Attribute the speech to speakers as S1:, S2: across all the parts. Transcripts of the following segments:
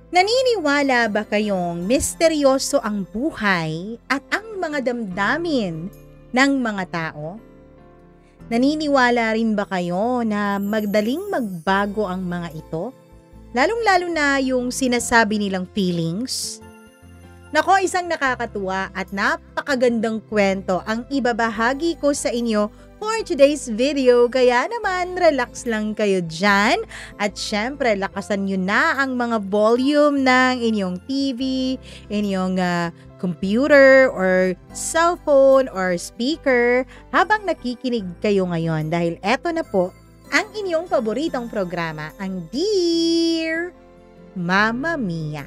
S1: Naniniwala ba kayong misteryoso ang buhay at ang mga damdamin ng mga tao? Naniniwala rin ba kayo na magdaling magbago ang mga ito? Lalong-lalo na yung sinasabi nilang feelings? Nako, isang nakakatuwa at napakagandang kwento ang ibabahagi ko sa inyo for today's video. Kaya naman, relax lang kayo dyan. At syempre, lakasan nyo na ang mga volume ng inyong TV, inyong computer or cellphone or speaker habang nakikinig kayo ngayon. Dahil eto na po ang inyong paboritong programa, ang Dear Mamma Mia.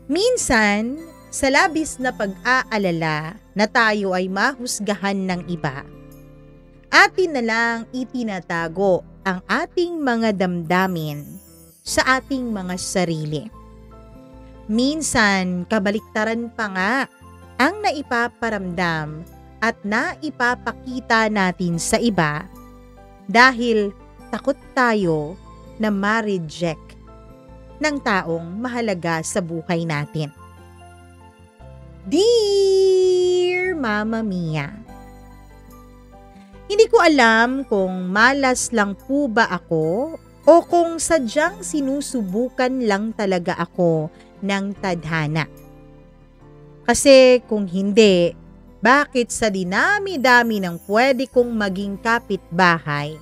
S1: Minsan, sa labis na pag-aalala na tayo ay mahusgahan ng iba, atin na lang itinatago ang ating mga damdamin sa ating mga sarili. Minsan, kabaliktaran pa nga ang naipaparamdam at naipapakita natin sa iba dahil takot tayo na ma-reject ng taong mahalaga sa buhay natin. Dear Mamma Mia, hindi ko alam kung malas lang po ba ako o kung sadyang sinusubukan lang talaga ako ng tadhana. Kasi kung hindi, bakit sa dinami-dami ng pwede kong maging kapitbahay,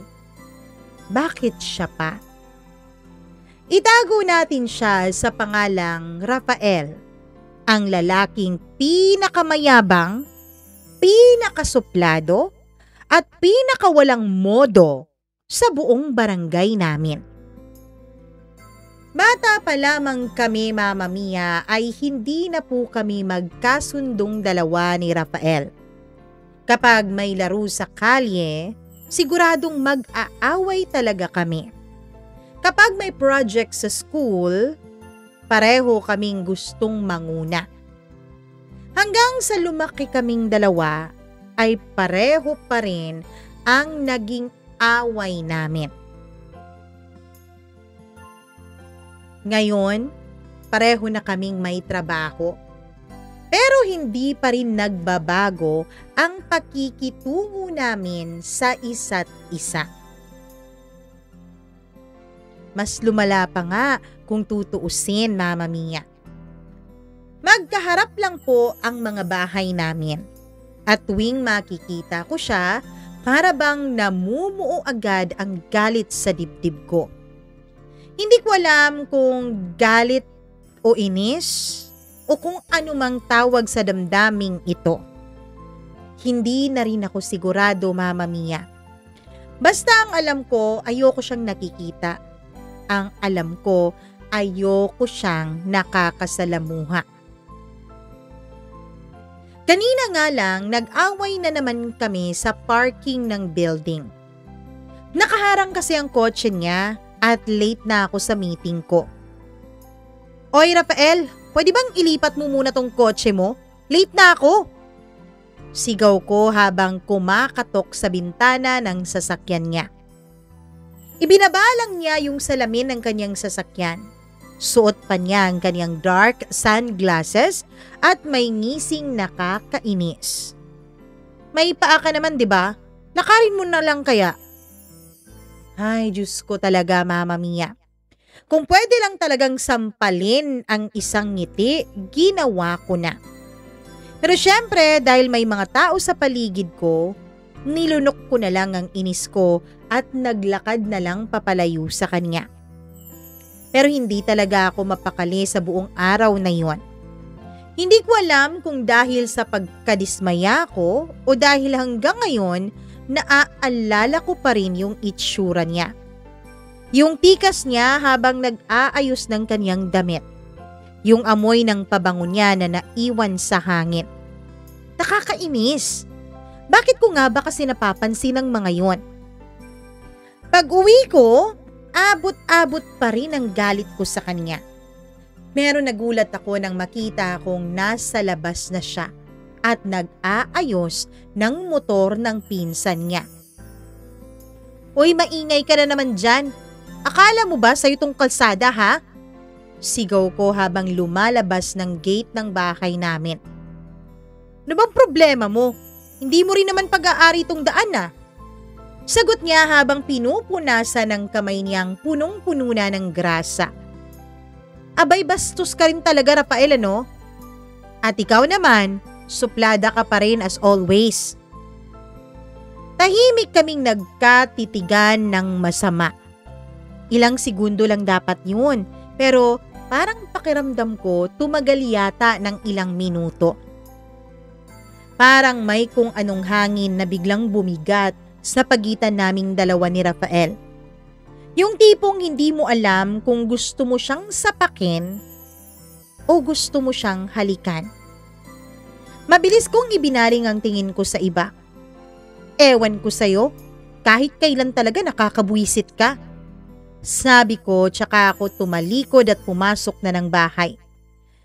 S1: bakit siya pa? Itago natin siya sa pangalang Rafael, ang lalaking pinakamayabang, pinakasuplado, at pinakawalang modo sa buong barangay namin. Bata pa lamang kami, Mamma Mia, ay hindi na po kami magkasundong dalawa ni Rafael. Kapag may laro sa kalye, siguradong mag-aaway talaga kami. Kapag may project sa school, pareho kaming gustong manguna. Hanggang sa lumaki kaming dalawa, ay pareho pa rin ang naging away namin. Ngayon, pareho na kaming may trabaho, pero hindi pa rin nagbabago ang pakikitungo namin sa isa't isa. Mas lumala pa nga kung tutuusin, Mamma Mia. Magkaharap lang po ang mga bahay namin. At tuwing makikita ko siya, para bang namumuo agad ang galit sa dibdib ko. Hindi ko alam kung galit o inis o kung anumang tawag sa damdaming ito. Hindi na rin ako sigurado, Mamma Mia. Basta ang alam ko, ayoko siyang nakikita. Ang alam ko, ayoko siyang nakakasalamuha. Kanina nga lang, nag-away na naman kami sa parking ng building. Nakaharang kasi ang kotse niya at late na ako sa meeting ko. Oy Rafael, pwede bang ilipat mo muna tong kotse mo? Late na ako! Sigaw ko habang kumakatok sa bintana ng sasakyan niya. Ibinabalang niya yung salamin ng kanyang sasakyan. Suot pa niya ang kanyang dark sunglasses at may ngising nakakainis. May paa ka naman, di ba? Lakarin mo na lang kaya. Ay, Diyos ko talaga, Mamma Mia. Kung pwede lang talagang sampalin ang isang ngiti, ginawa ko na. Pero syempre, dahil may mga tao sa paligid ko, nilunok ko na lang ang inis ko at naglakad na lang papalayo sa kanya. Pero hindi talaga ako mapakali sa buong araw na yon. Hindi ko alam kung dahil sa pagkadismaya ko o dahil hanggang ngayon naaalala ko pa rin yung itsura niya. Yung tikas niya habang nag-aayos ng kanyang damit. Yung amoy ng pabango niya na naiwan sa hangin. Nakakainis. Bakit ko nga ba kasi napapansin ng mga yon? Pag-uwi ko, abot-abot pa rin ang galit ko sa kanya. Pero nagulat ako nang makita akong nasa labas na siya at nag-aayos ng motor ng pinsan niya. Uy, maingay ka na naman dyan. Akala mo ba sa'yo tong kalsada ha? Sigaw ko habang lumalabas ng gate ng bahay namin. Ano bang problema mo? Hindi mo rin naman pag-aari tong daan ah. Sagot niya habang pinupunasan ng kamay niyang punong-puno na ng grasa. Abay, bastos ka rin talaga, Rafael, ano? At ikaw naman, suplada ka pa rin as always. Tahimik kaming nagkatitigan ng masama. Ilang segundo lang dapat yun, pero parang pakiramdam ko tumagal yata ng ilang minuto. Parang may kung anong hangin na biglang bumigat sa pagitan naming dalawa ni Rafael. Yung tipong hindi mo alam kung gusto mo siyang sapakin o gusto mo siyang halikan. Mabilis kong ibinaling ang tingin ko sa iba. Ewan ko sa'yo, kahit kailan talaga nakakabwisit ka. Sabi ko, tsaka ako tumalikod at pumasok na ng bahay.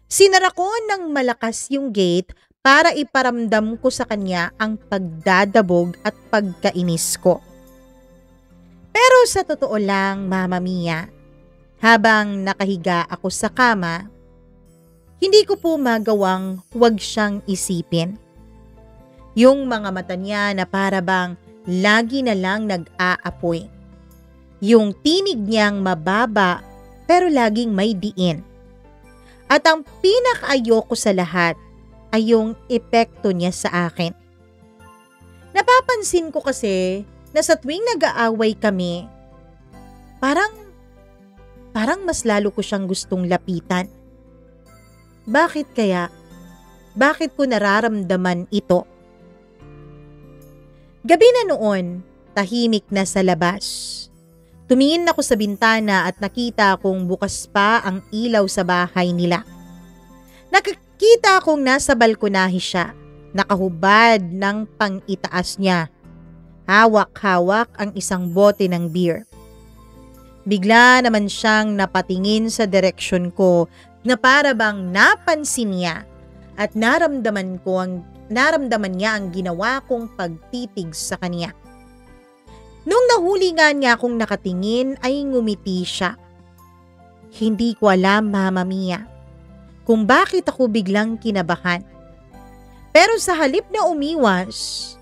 S1: Sinara ko ng malakas yung gate para iparamdam ko sa kanya ang pagdadabog at pagkainis ko. Pero sa totoo lang, Mama Mia, habang nakahiga ako sa kama, hindi ko po magawang huwag siyang isipin. Yung mga mata niya na para bang lagi na lang nag-aapoy. Yung tinig niyang mababa pero laging may diin. At ang pinakaayoko sa lahat ay yung epekto niya sa akin. Napapansin ko kasi na sa tuwing nag-aaway kami, parang mas lalo ko siyang gustong lapitan. Bakit kaya? Bakit ko nararamdaman ito? Gabi na noon, tahimik na sa labas. Tumingin ako sa bintana at nakita kong bukas pa ang ilaw sa bahay nila. Nakikita kong nasa balkonahe siya, nakahubad ng pang-itaas niya. Hawak-hawak ang isang bote ng beer. Bigla naman siyang napatingin sa direksyon ko na para bang napansin niya at naramdaman niya ang ginawa kong pagtitig sa kanya. Nung nahuli nga niya akong nakatingin ay ngumiti siya. Hindi ko alam, Mama Mia, kung bakit ako biglang kinabahan. Pero sa halip na umiwas,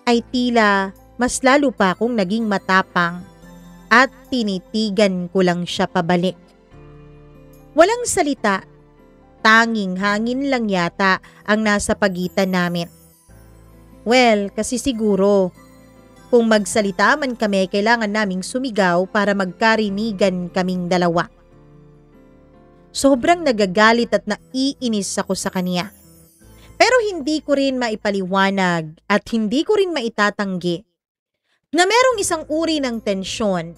S1: ay tila mas lalo pa akong naging matapang at tinitigan ko lang siya pabalik. Walang salita, tanging hangin lang yata ang nasa pagitan namin. Well, kasi siguro, kung magsalita man kami, kailangan naming sumigaw para magkarinigan kaming dalawa. Sobrang nagagalit at naiinis ako sa kanya. Pero hindi ko rin maipaliwanag at hindi ko rin maitatanggi na merong isang uri ng tensyon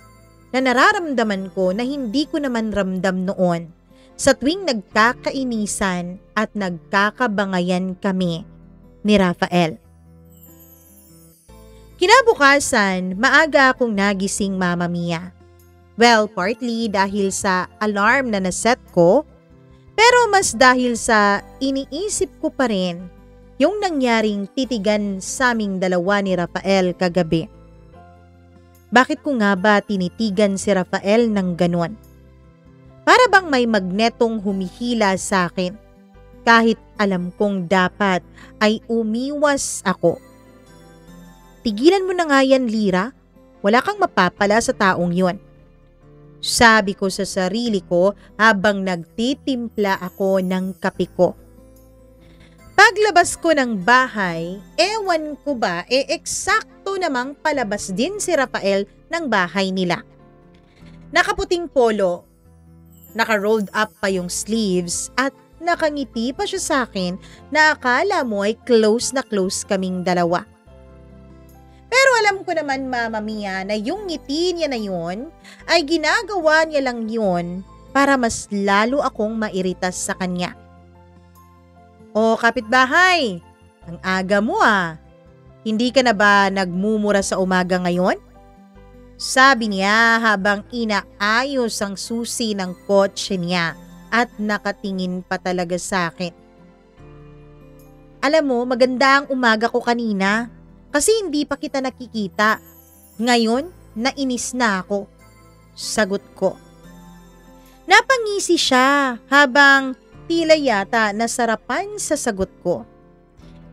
S1: na nararamdaman ko na hindi ko naman ramdam noon sa tuwing nagkakainisan at nagkakabangayan kami ni Rafael. Kinabukasan, maaga akong nagising, Mama Mia. Well, partly dahil sa alarm na naset ko, pero mas dahil sa iniisip ko pa rin yung nangyaring titigan sa aming dalawa ni Rafael kagabi. Bakit ko nga ba tinitigan si Rafael ng ganon? Para bang may magnetong humihila sa akin, kahit alam kong dapat ay umiwas ako. Tigilan mo na nga yan, Lira. Wala kang mapapala sa taong yon. Sabi ko sa sarili ko habang nagtitimpla ako ng kape ko. Paglabas ko ng bahay, ewan ko ba, eksakto namang palabas din si Rafael ng bahay nila. Nakaputing polo, naka-rolled up pa yung sleeves at nakangiti pa siya sa akin na akala mo ay close na close kaming dalawa. Pero alam ko naman, Mama Mia, na yung ngiti niya na yun ay ginagawa niya lang yun para mas lalo akong mairitas sa kanya. O kapitbahay, ang aga mo ah. Hindi ka na ba nagmumura sa umaga ngayon? Sabi niya habang inaayos ang susi ng kotse niya at nakatingin pa talaga sa akin. Alam mo, maganda ang umaga ko kanina. Kasi hindi pa kita nakikita. Ngayon, Nainis na ako. Sagot ko. Napangisi siya habang tila yata nasarapan sa sagot ko.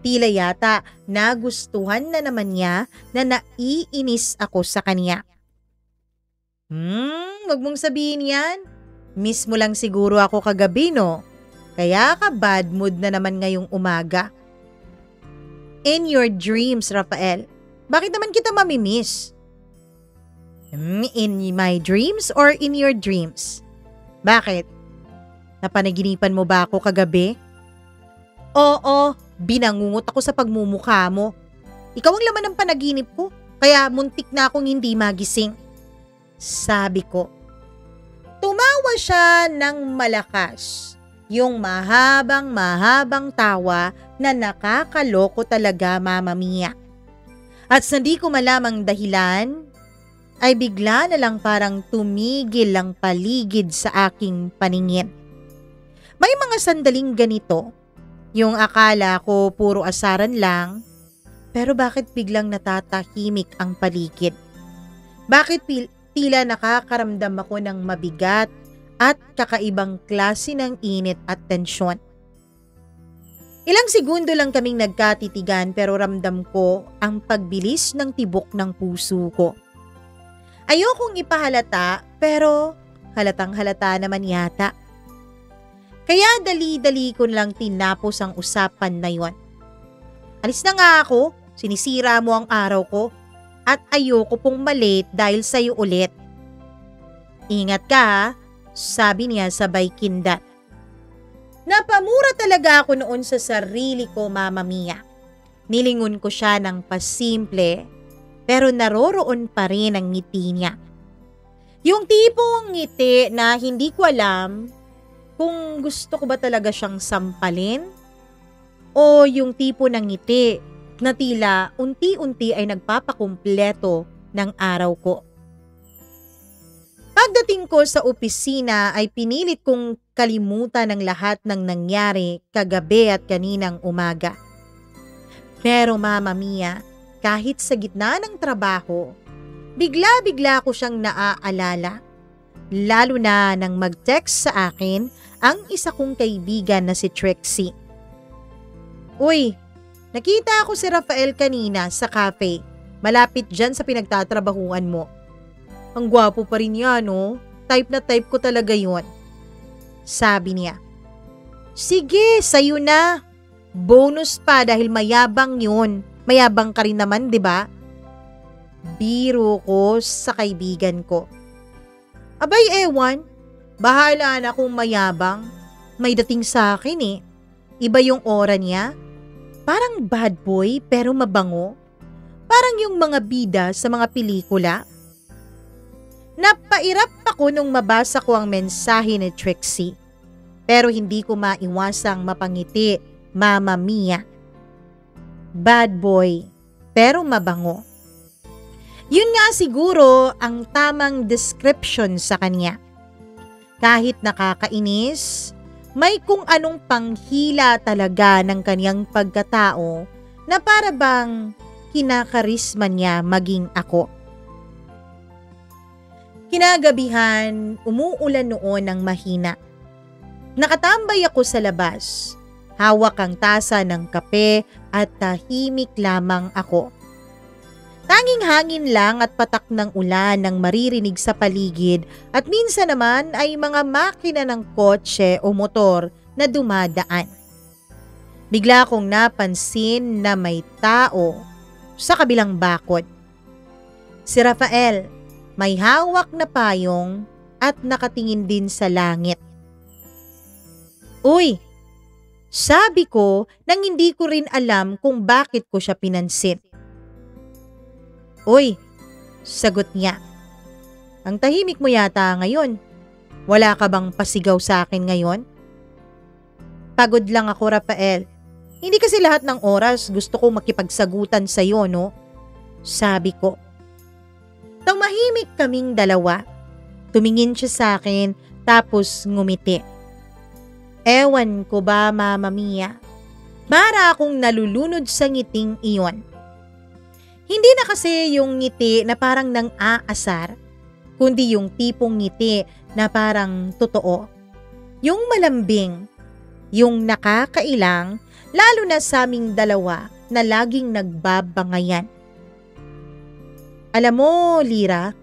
S1: Tila yata nagustuhan na naman niya na naiinis ako sa kanya. Wag mong sabihin yan. Miss mo lang siguro ako kagabi, no? Kaya ka bad mood na naman ngayong umaga. In your dreams, Rafael. Bakit naman kita mamimiss? In my dreams or in your dreams? Bakit? Napanaginipan mo ba ako kagabi? Oo, binangungot ako sa pagmumukha mo. Ikaw ang laman ng panaginip ko, kaya muntik na akong hindi magising. Sabi ko. Tumawa siya ng malakas. Yung mahabang tawa na nakakaloko talaga, Mama Mia. At sa di ko malamang dahilan, ay bigla na lang parang tumigil ang paligid sa aking paningin. May mga sandaling ganito, yung akala ko puro asaran lang, pero bakit biglang natatahimik ang paligid? Bakit tila nakakaramdam ako ng mabigat at kakaibang klase ng init at tensyon? Ilang segundo lang kaming nagkatitigan pero ramdam ko ang pagbilis ng tibok ng puso ko. Ayokong ipahalata pero halatang halata naman yata. Kaya dali-dali ko lang tinapos ang usapan na yon. Alis na nga ako, sinisira mo ang araw ko at ayoko pong malate dahil sa'yo ulit. Ingat ka ha, sabi niya sabay kindat. Napamura talaga ako noon sa sarili ko, Mama Mia. Nilingon ko siya ng pasimple pero naroroon pa rin ang ngiti niya. Yung tipong ngiti na hindi ko alam kung gusto ko ba talaga siyang sampalin o yung tipo ng ngiti na tila unti-unti ay nagpapakumpleto ng araw ko. Pagdating ko sa opisina ay pinilit kong kalimutan ang lahat ng nangyari kagabi at kaninang umaga. Pero Mama Mia, kahit sa gitna ng trabaho, bigla-bigla ko siyang naaalala. Lalo na nang mag-text sa akin ang isa kong kaibigan na si Trixie. Uy, nakita ako si Rafael kanina sa cafe, malapit dyan sa pinagtatrabahuan mo. Ang gwapo pa rin niya, no? Type na type ko talaga yun. Sabi niya. Sige, sa'yo na. Bonus pa dahil mayabang yun. Mayabang ka rin naman, di ba? Biro ko sa kaibigan ko. Abay ewan, bahala na kung mayabang. May dating sa akin eh. Iba yung aura niya. Parang bad boy pero mabango. Parang yung mga bida sa mga pelikula. Napairap ako nung mabasa ko ang mensahe ni Trixie. Pero hindi ko maiwasang mapangiti, Mama Mia. Bad boy, pero mabango. Yun nga siguro ang tamang description sa kanya. Kahit nakakainis, may kung anong panghila talaga ng kanyang pagkatao na para bang kinakarisma niya maging ako. Kinagabihan, umuulan noon ng mahina. Nakatambay ako sa labas. Hawak ang tasa ng kape at tahimik lamang ako. Tanging hangin lang at patak ng ulan ang maririnig sa paligid at minsan naman ay mga makina ng kotse o motor na dumadaan. Bigla kong napansin na may tao sa kabilang bakod. Si Rafael, may hawak na payong at nakatingin din sa langit. Uy! Sabi ko nang hindi ko rin alam kung bakit ko siya pinansin. Uy! Sagot niya. Ang tahimik mo yata ngayon. Wala ka bang pasigaw sa akin ngayon? Pagod lang ako, Rafael. Hindi kasi lahat ng oras gusto ko makipagsagutan sa iyo, no? Sabi ko. Tumahimik kaming dalawa. Tumingin siya sa akin tapos ngumiti. Ewan ko ba, Mama Mia? Para akong nalulunod sa ngiting iyon. Hindi na kasi yung ngiti na parang nang-aasar, kundi yung tipong ngiti na parang totoo. Yung malambing, yung nakakailang, lalo na sa aming dalawa na laging nagbabangayan. Alam mo, Lira,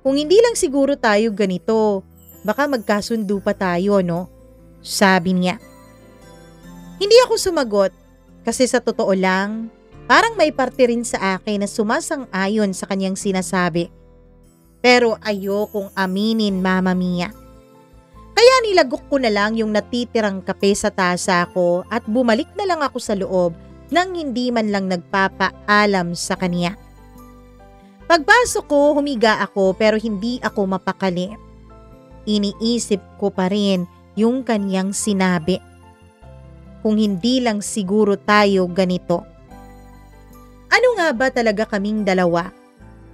S1: kung hindi lang siguro tayo ganito, baka magkasundo pa tayo, no? Sabi niya. Hindi ako sumagot kasi sa totoo lang, parang may parte rin sa akin na sumasang-ayon sa kanyang sinasabi. Pero ayokong aminin, Mama Mia. Kaya nilagok ko na lang yung natitirang kape sa tasa ko at bumalik na lang ako sa loob nang hindi man lang nagpapaalam sa kanya. Pagpasok ko, humiga ako pero hindi ako mapakali. Iniisip ko pa rin yung kanyang sinabi. Kung hindi lang siguro tayo ganito. Ano nga ba talaga kaming dalawa?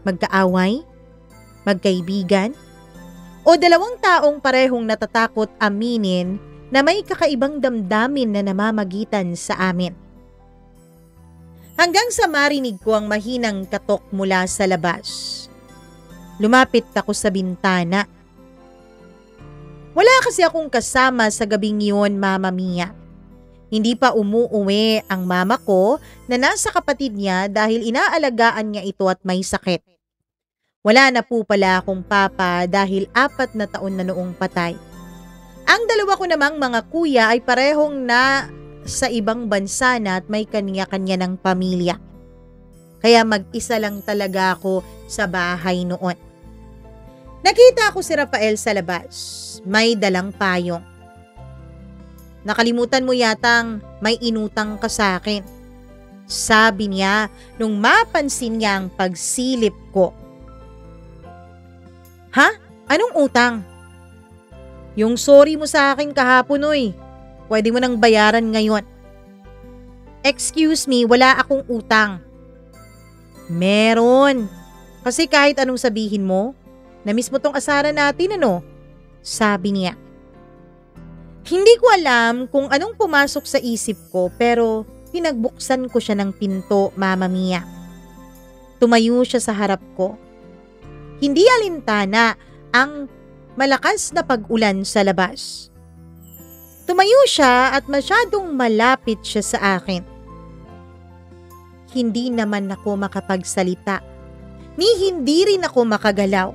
S1: Magkaaway? Magkaibigan? O dalawang taong parehong natatakot aminin na may kakaibang damdamin na namamagitan sa amin? Hanggang sa marinig ko ang mahinang katok mula sa labas. Lumapit ako sa bintana. Wala kasi akong kasama sa gabing yun, Mama Mia. Hindi pa umuuwi ang mama ko na nasa kapatid niya dahil inaalagaan niya ito at may sakit. Wala na po pala akong papa dahil 4 na taon na noong patay. Ang dalawa ko namang mga kuya ay parehong na sa ibang bansa na at may kanya-kanya ng pamilya. Kaya mag-isa lang talaga ako sa bahay noon. Nakita ko si Rafael sa labas. May dalang payong. Nakalimutan mo yatang may inutang ka sa akin. Sabi niya nung mapansin niya ang pagsilip ko. Ha? Anong utang? Yung sorry mo sa akin kahapon, oy. Pwede mo nang bayaran ngayon. Excuse me, wala akong utang. Meron. Kasi kahit anong sabihin mo, na-miss mo tong asaran natin, ano? Sabi niya. Hindi ko alam kung anong pumasok sa isip ko pero pinagbuksan ko siya ng pinto, Mama Mia. Tumayo siya sa harap ko. Hindi alintana ang malakas na pag-ulan sa labas. Tumayo siya at masyadong malapit siya sa akin. Hindi naman ako makapagsalita, ni hindi rin ako makagalaw.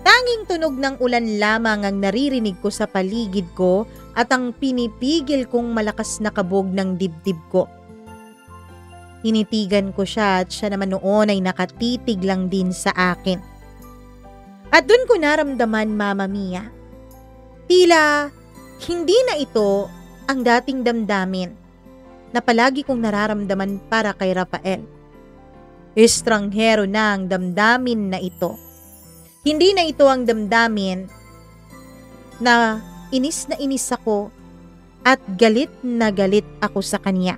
S1: Tanging tunog ng ulan lamang ang naririnig ko sa paligid ko at ang pinipigil kong malakas na kabog ng dibdib ko. Tinitigan ko siya at siya naman noon ay nakatitig lang din sa akin. At dun ko naramdaman, Mama Mia, tila hindi na ito ang dating damdamin na palagi kong nararamdaman para kay Rafael. Estranghero na ang damdamin na ito. Hindi na ito ang damdamin na inis ako at galit na galit ako sa kanya.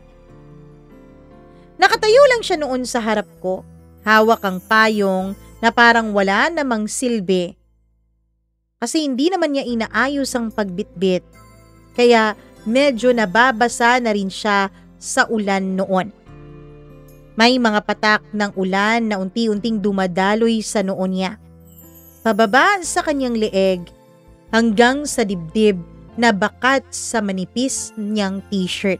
S1: Nakatayo lang siya noon sa harap ko, hawak ang payong na parang wala namang silbi. Kasi hindi naman niya inaayos ang pagbitbit, kaya medyo nababasa na rin siya sa ulan noon. May mga patak ng ulan na unti-unting dumadaloy sa noo niya. Pababa sa kanyang leeg hanggang sa dibdib na bakat sa manipis niyang t-shirt.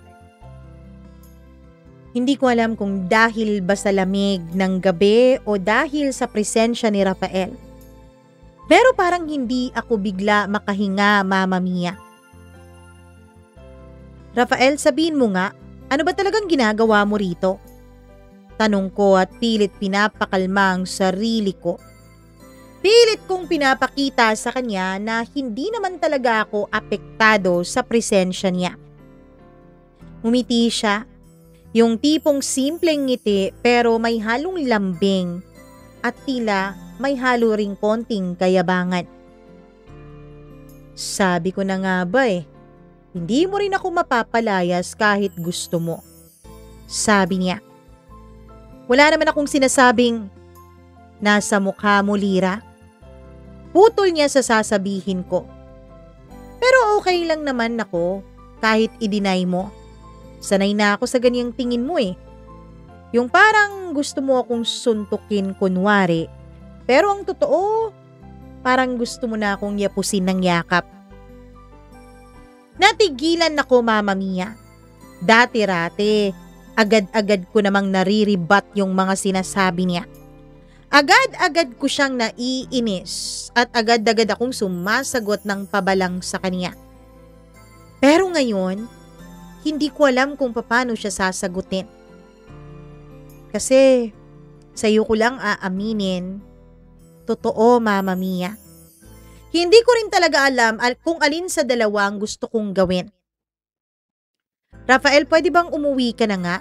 S1: Hindi ko alam kung dahil ba sa lamig ng gabi o dahil sa presensya ni Rafael. Pero parang hindi ako bigla makahinga, Mama Mia. Rafael, sabihin mo nga, ano ba talagang ginagawa mo rito? Tanong ko at pilit pinapakalma ang sarili ko. Pilit kong pinapakita sa kanya na hindi naman talaga ako apektado sa presensya niya. Umiti siya. Yung tipong simpleng ngiti pero may halong lambing at tila may halo ring konting kayabangan. Sabi ko na nga ba hindi mo rin ako mapapalayas kahit gusto mo. Sabi niya. Wala naman akong sinasabing nasa mukha mo, Lira. Putol niya sa sasabihin ko. Pero okay lang naman ako kahit i-deny mo. Sanay na ako sa ganyang tingin mo . Yung parang gusto mo akong suntukin kunwari, pero ang totoo, parang gusto mo na akong yapusin ng yakap. Natigilan ako, Mama Mia. Dati-rati, agad-agad ko namang nariribat yung mga sinasabi niya. Agad-agad ko siyang naiinis at agad-agad akong sumasagot ng pabalang sa kanya. Pero ngayon, hindi ko alam kung paano siya sasagutin. Kasi sa'yo ko lang aaminin, totoo, Mama Mia. Hindi ko rin talaga alam kung alin sa dalawa ang gusto kong gawin. Rafael, pwede bang umuwi ka na nga?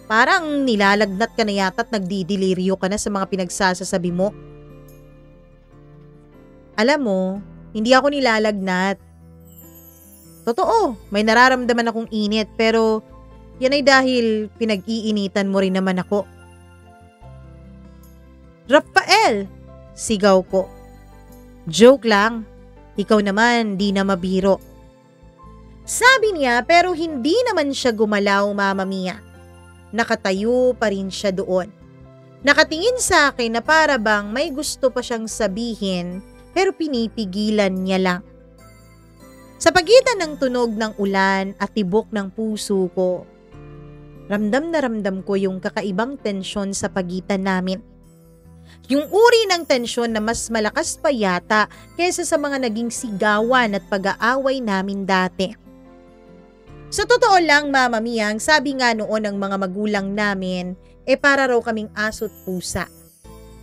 S1: Parang nilalagnat ka na yata at nagdidiliryo ka na sa mga pinagsasasabi mo. Alam mo, hindi ako nilalagnat. Totoo, may nararamdaman akong init pero yan ay dahil pinag-iinitan mo rin naman ako. Rafael! Sigaw ko. Joke lang. Ikaw naman, di na mabiro. Sabi niya pero hindi naman siya gumalaw, Mama Mia. Nakatayo pa rin siya doon. Nakatingin sa akin na para bang may gusto pa siyang sabihin pero pinipigilan niya lang. Sa pagitan ng tunog ng ulan at tibok ng puso ko, ramdam na ramdam ko yung kakaibang tensyon sa pagitan namin. Yung uri ng tensyon na mas malakas pa yata kaysa sa mga naging sigawan at pag-aaway namin dati. Sa totoo lang, Mama Mia, ang sabi nga noon ng mga magulang namin, para raw kaming aso't pusa.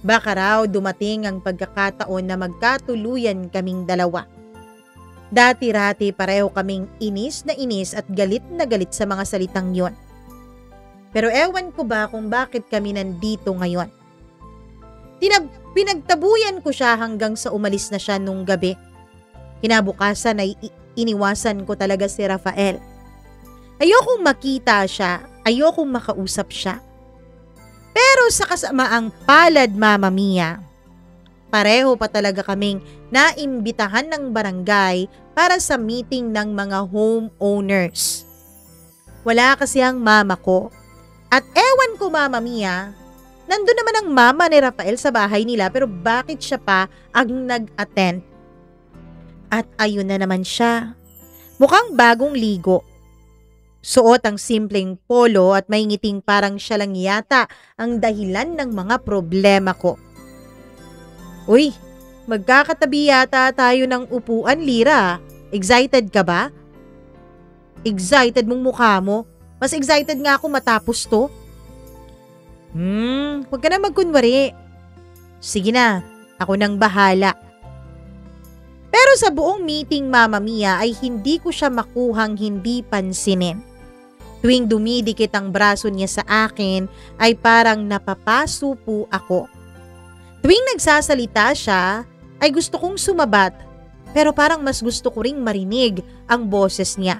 S1: Baka raw dumating ang pagkakataon na magkatuluyan kaming dalawa. Dati-rati pareho kaming inis at galit na galit sa mga salitang yon. Pero ewan ko ba kung bakit kami nandito ngayon. Pinagtabuyan ko siya hanggang sa umalis na siya nung gabi. Kinabukasan ay iniwasan ko talaga si Rafael. Ayokong makita siya, ayokong makausap siya. Pero sa kasamaang palad, Mama Mia, pareho pa talaga kaming naimbitahan ng barangay para sa meeting ng mga homeowners. Wala kasi ang mama ko. At ewan ko, Mama Mia, nandun naman ang mama ni Rafael sa bahay nila pero bakit siya pa ang nag-attend? At ayun na naman siya. Mukhang bagong ligo. Suot ang simpleng polo at may ngiting parang siya lang yata ang dahilan ng mga problema ko. Uy, magkakatabi yata tayo ng upuan, Lira. Excited ka ba? Excited mong mukha mo? Mas excited nga ako matapos to. Huwag ka na magkunwari. Sige na, ako nang bahala. Pero sa buong meeting, Mama Mia, ay hindi ko siya makuhang hindi pansinin. Tuwing dumidikit ang braso niya sa akin ay parang napapaso po ako. Tuwing nagsasalita siya ay gusto kong sumabat pero parang mas gusto ko ring marinig ang boses niya.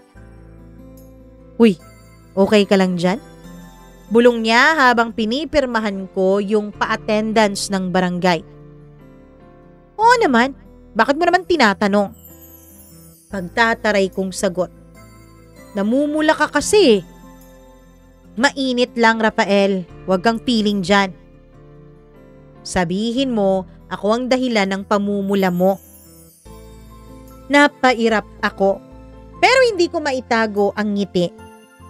S1: Uy, okay ka lang dyan? Bulong niya habang pinipirmahan ko yung pa-attendance ng barangay. Oo naman, bakit mo naman tinatanong? Pagtataray kong sagot. Namumula ka kasi. Mainit lang, Rafael. Huwag kang feeling dyan. Sabihin mo, ako ang dahilan ng pamumula mo. Napairap ako. Pero hindi ko maitago ang ngiti.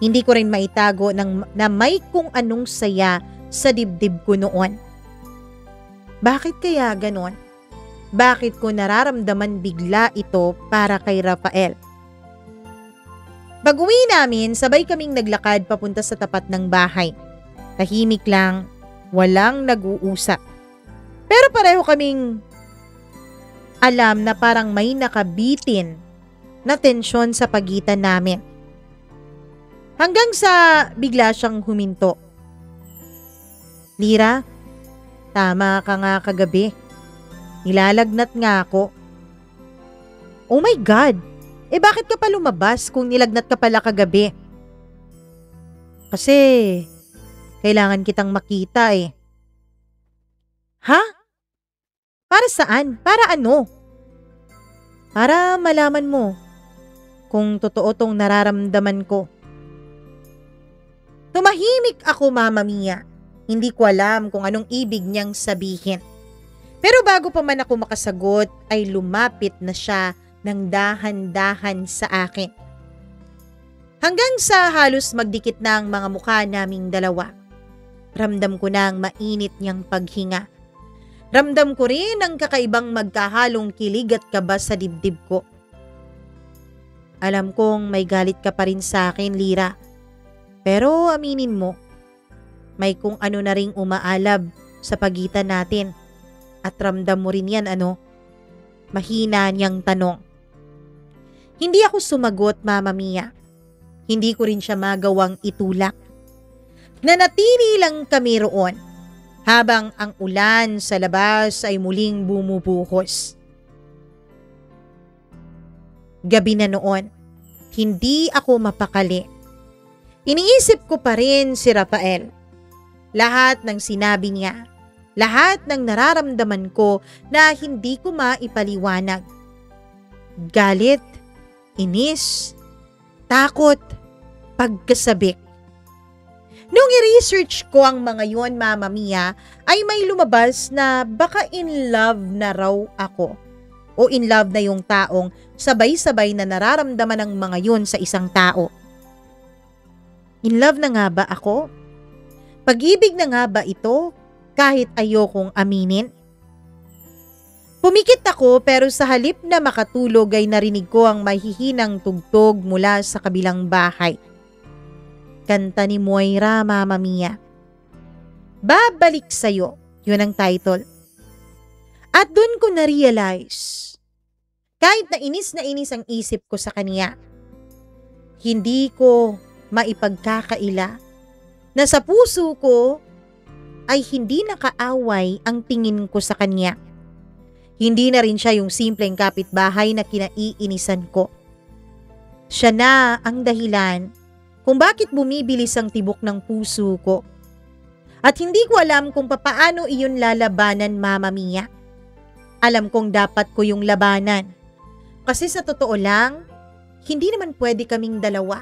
S1: Hindi ko rin maitago na may kung anong saya sa dibdib ko noon. Bakit kaya ganon? Bakit ko nararamdaman bigla ito para kay Rafael? Pag-uwi namin, sabay kaming naglakad papunta sa tapat ng bahay. Tahimik lang, walang nag-uusap. Pero pareho kaming alam na parang may nakabitin na tensyon sa pagitan namin. Hanggang sa bigla siyang huminto. Lira, tama ka nga kagabi. Nilalagnat nga ako. Oh my God! Bakit ka pa lumabas kung nilagnat ka pala kagabi? Kasi kailangan kitang makita eh. Ha? Para saan? Para ano? Para malaman mo kung totoo tong nararamdaman ko. Tumahimik ako, Mama Mia. Hindi ko alam kung anong ibig niyang sabihin. Pero bago pa man ako makasagot ay lumapit na siya ng dahan-dahan sa akin. Hanggang sa halos magdikit na ang mga mukha naming dalawa. Ramdam ko na ang mainit niyang paghinga. Ramdam ko rin ang kakaibang magkahalong kilig at kaba sa dibdib ko. Alam kong may galit ka pa rin sa akin, Lira. Pero aminin mo, may kung ano na ring umaalab sa pagitan natin. At ramdam mo rin yan, ano? Mahina niyang tanong. Hindi ako sumagot, Mama Mia. Hindi ko rin siya magawang itulak. Nanatili lang kami roon habang ang ulan sa labas ay muling bumubuhos. Gabi na noon, hindi ako mapakali. Iniisip ko pa rin si Rafael. Lahat ng sinabi niya, lahat ng nararamdaman ko na hindi ko maipaliwanag. Galit, inis, takot, pagkasabik. Nung i-research ko ang mga yon, Mama Mia, ay may lumabas na baka in love na raw ako. O in love na yung taong sabay-sabay na nararamdaman ng mga yon sa isang tao. In love na nga ba ako? Pag-ibig na nga ba ito kahit ayokong aminin? Pumikit ako pero sa halip na makatulog ay narinig ko ang mahihinang tugtog mula sa kabilang bahay. Kanta ni Moira, Mama Mia. Babalik sa'yo, yun ang title. At dun ko na-realize, kahit na inis ang isip ko sa kanya, hindi ko maipagkakaila na sa puso ko ay hindi nakaaway ang tingin ko sa kanya. Hindi na rin siya yung simpleng kapitbahay na kinaiinisan ko. Siya na ang dahilan kung bakit bumibilis ang tibok ng puso ko. At hindi ko alam kung papaano iyon lalabanan, Mama Mia. Alam kong dapat ko yung labanan. Kasi sa totoo lang, hindi naman pwede kaming dalawa.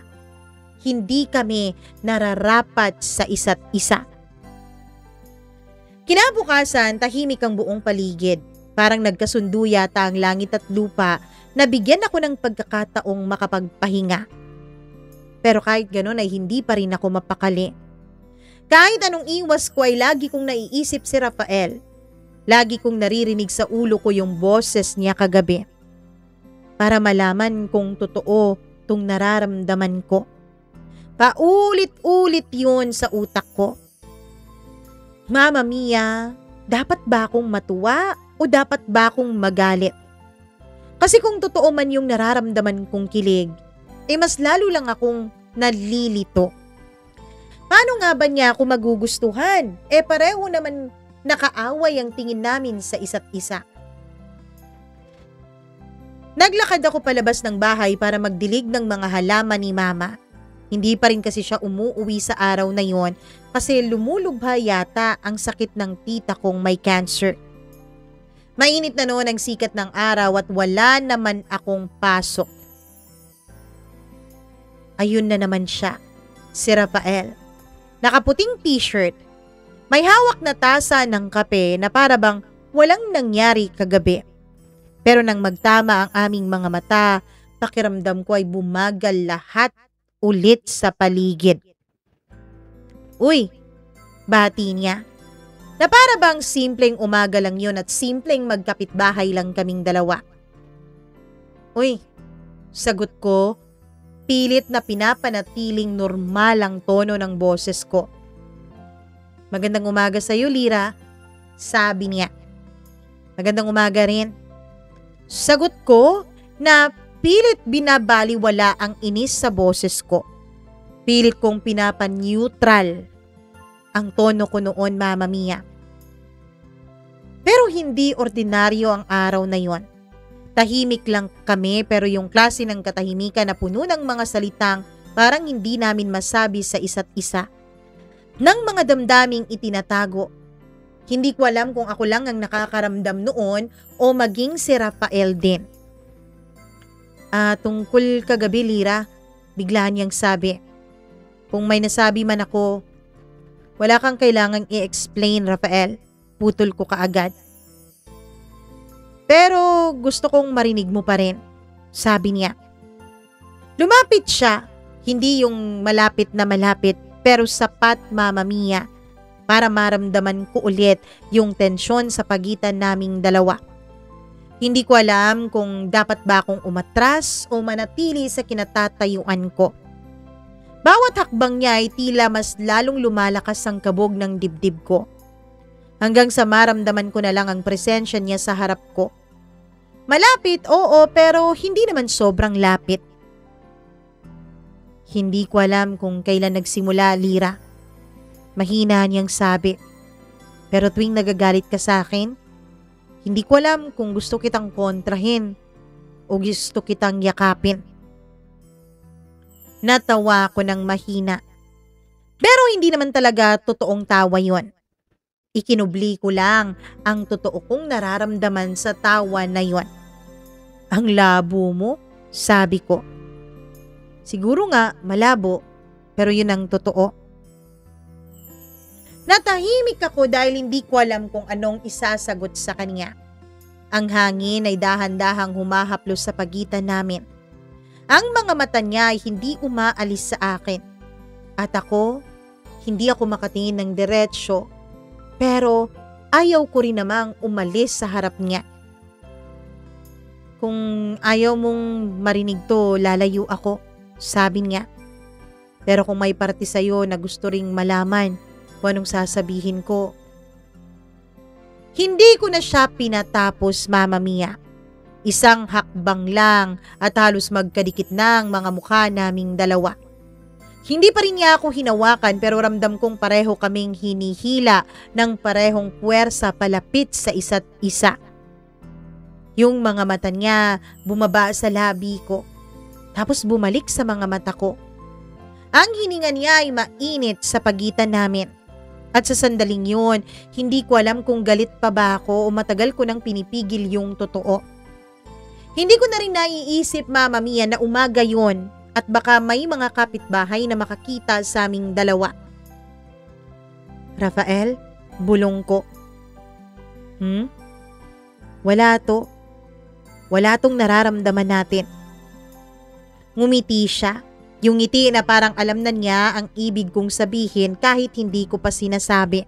S1: Hindi kami nararapat sa isa't isa. Kinabukasan, tahimik ang buong paligid. Parang nagkasundo yata ang langit at lupa na bigyan ako ng pagkakataong makapagpahinga. Pero kahit gano'n ay hindi pa rin ako mapakali. Kahit anong iwas ko ay lagi kong naiisip si Rafael. Lagi kong naririnig sa ulo ko yung boses niya kagabi. Para malaman kung totoo tong nararamdaman ko. Paulit-ulit yun sa utak ko. Mama Mia, dapat ba akong matuwa o dapat ba akong magalit? Kasi kung totoo man yung nararamdaman kong kilig, mas lalo lang akong nalilito. Paano nga ba niya ako magugustuhan? Pareho naman nakaaway ang tingin namin sa isa't isa. Naglakad ako palabas ng bahay para magdilig ng mga halaman ni Mama. Hindi pa rin kasi siya umuuwi sa araw na yon kasi lumulubha yata ang sakit ng tita kong may cancer. Mainit na noon ang sikat ng araw at wala naman akong pasok. Ayun na naman siya, si Rafael. Nakaputing t-shirt. May hawak na tasa ng kape na para bang walang nangyari kagabi. Pero nang magtama ang aming mga mata, pakiramdam ko ay bumagal lahat ulit sa paligid. Uy, bati niya. Na para bang simpleng umaga lang yun at simpleng magkapitbahay lang kaming dalawa. Uy, sagot ko. Pilit na pinapanatiling normal ang tono ng boses ko. Magandang umaga sa'yo, Lira, sabi niya. Magandang umaga rin. Sagot ko na pilit binabaliwala ang inis sa boses ko. Pilit kong pinapaneutral ang tono ko noon, Mama Mia. Pero hindi ordinaryo ang araw na yon. Tahimik lang kami pero yung klase ng katahimikan na puno ng mga salitang parang hindi namin masabi sa isa't isa. Nang mga damdaming itinatago. Hindi ko alam kung ako lang ang nakakaramdam noon o maging si Rafael din. Tungkol kagabi, Lira, bigla niyang sabi. Kung may nasabi man ako, wala kang kailangang i-explain, Rafael. Putol ko kaagad. Pero gusto kong marinig mo pa rin, sabi niya. Lumapit siya, hindi yung malapit na malapit pero sapat, Mama Mia, para maramdaman ko ulit yung tensyon sa pagitan naming dalawa. Hindi ko alam kung dapat ba akong umatras o manatili sa kinatatayuan ko. Bawat hakbang niya ay tila mas lalong lumalakas ang kabog ng dibdib ko. Hanggang sa maramdaman ko na lang ang presensya niya sa harap ko. Malapit, oo, pero hindi naman sobrang lapit. Hindi ko alam kung kailan nagsimula, Lira. Mahina niyang sabi. Pero tuwing nagagalit ka sa akin, hindi ko alam kung gusto kitang kontrahin o gusto kitang yakapin. Natawa ko ng mahina. Pero hindi naman talaga totoong tawa yon. Ikinubli ko lang ang totoo kong nararamdaman sa tawa na yon. Ang labo mo, sabi ko. Siguro nga malabo, pero yun ang totoo. Natahimik ako dahil hindi ko alam kung anong isasagot sa kanya. Ang hangin ay dahan-dahang humahaplos sa pagitan namin. Ang mga mata niya ay hindi umaalis sa akin. At ako, hindi ako makatingin ng diretsyo. Pero ayaw ko rin namang umalis sa harap niya. Kung ayaw mong marinig to, lalayo ako, sabi niya. Pero kung may parte sa'yo na gusto ring malaman kung anong sasabihin ko. Hindi ko na siya pinatapos, Mama Mia. Isang hakbang lang at halos magkadikit na ang mga mukha naming dalawa. Hindi pa rin niya ako hinawakan pero ramdam kong pareho kaming hinihila ng parehong puwersa palapit sa isa't isa. Yung mga mata niya bumaba sa labi ko, tapos bumalik sa mga mata ko. Ang hininga niya ay mainit sa pagitan namin. At sa sandaling yun, hindi ko alam kung galit pa ba ako o matagal ko nang pinipigil yung totoo. Hindi ko na rin naiisip, Mama Mia, na umaga yun. At baka may mga kapitbahay na makakita sa aming dalawa. Rafael, bulong ko. Wala to. Wala tong nararamdaman natin. Ngumiti siya. Yung ngiti na parang alam na niya ang ibig kong sabihin kahit hindi ko pa sinasabi.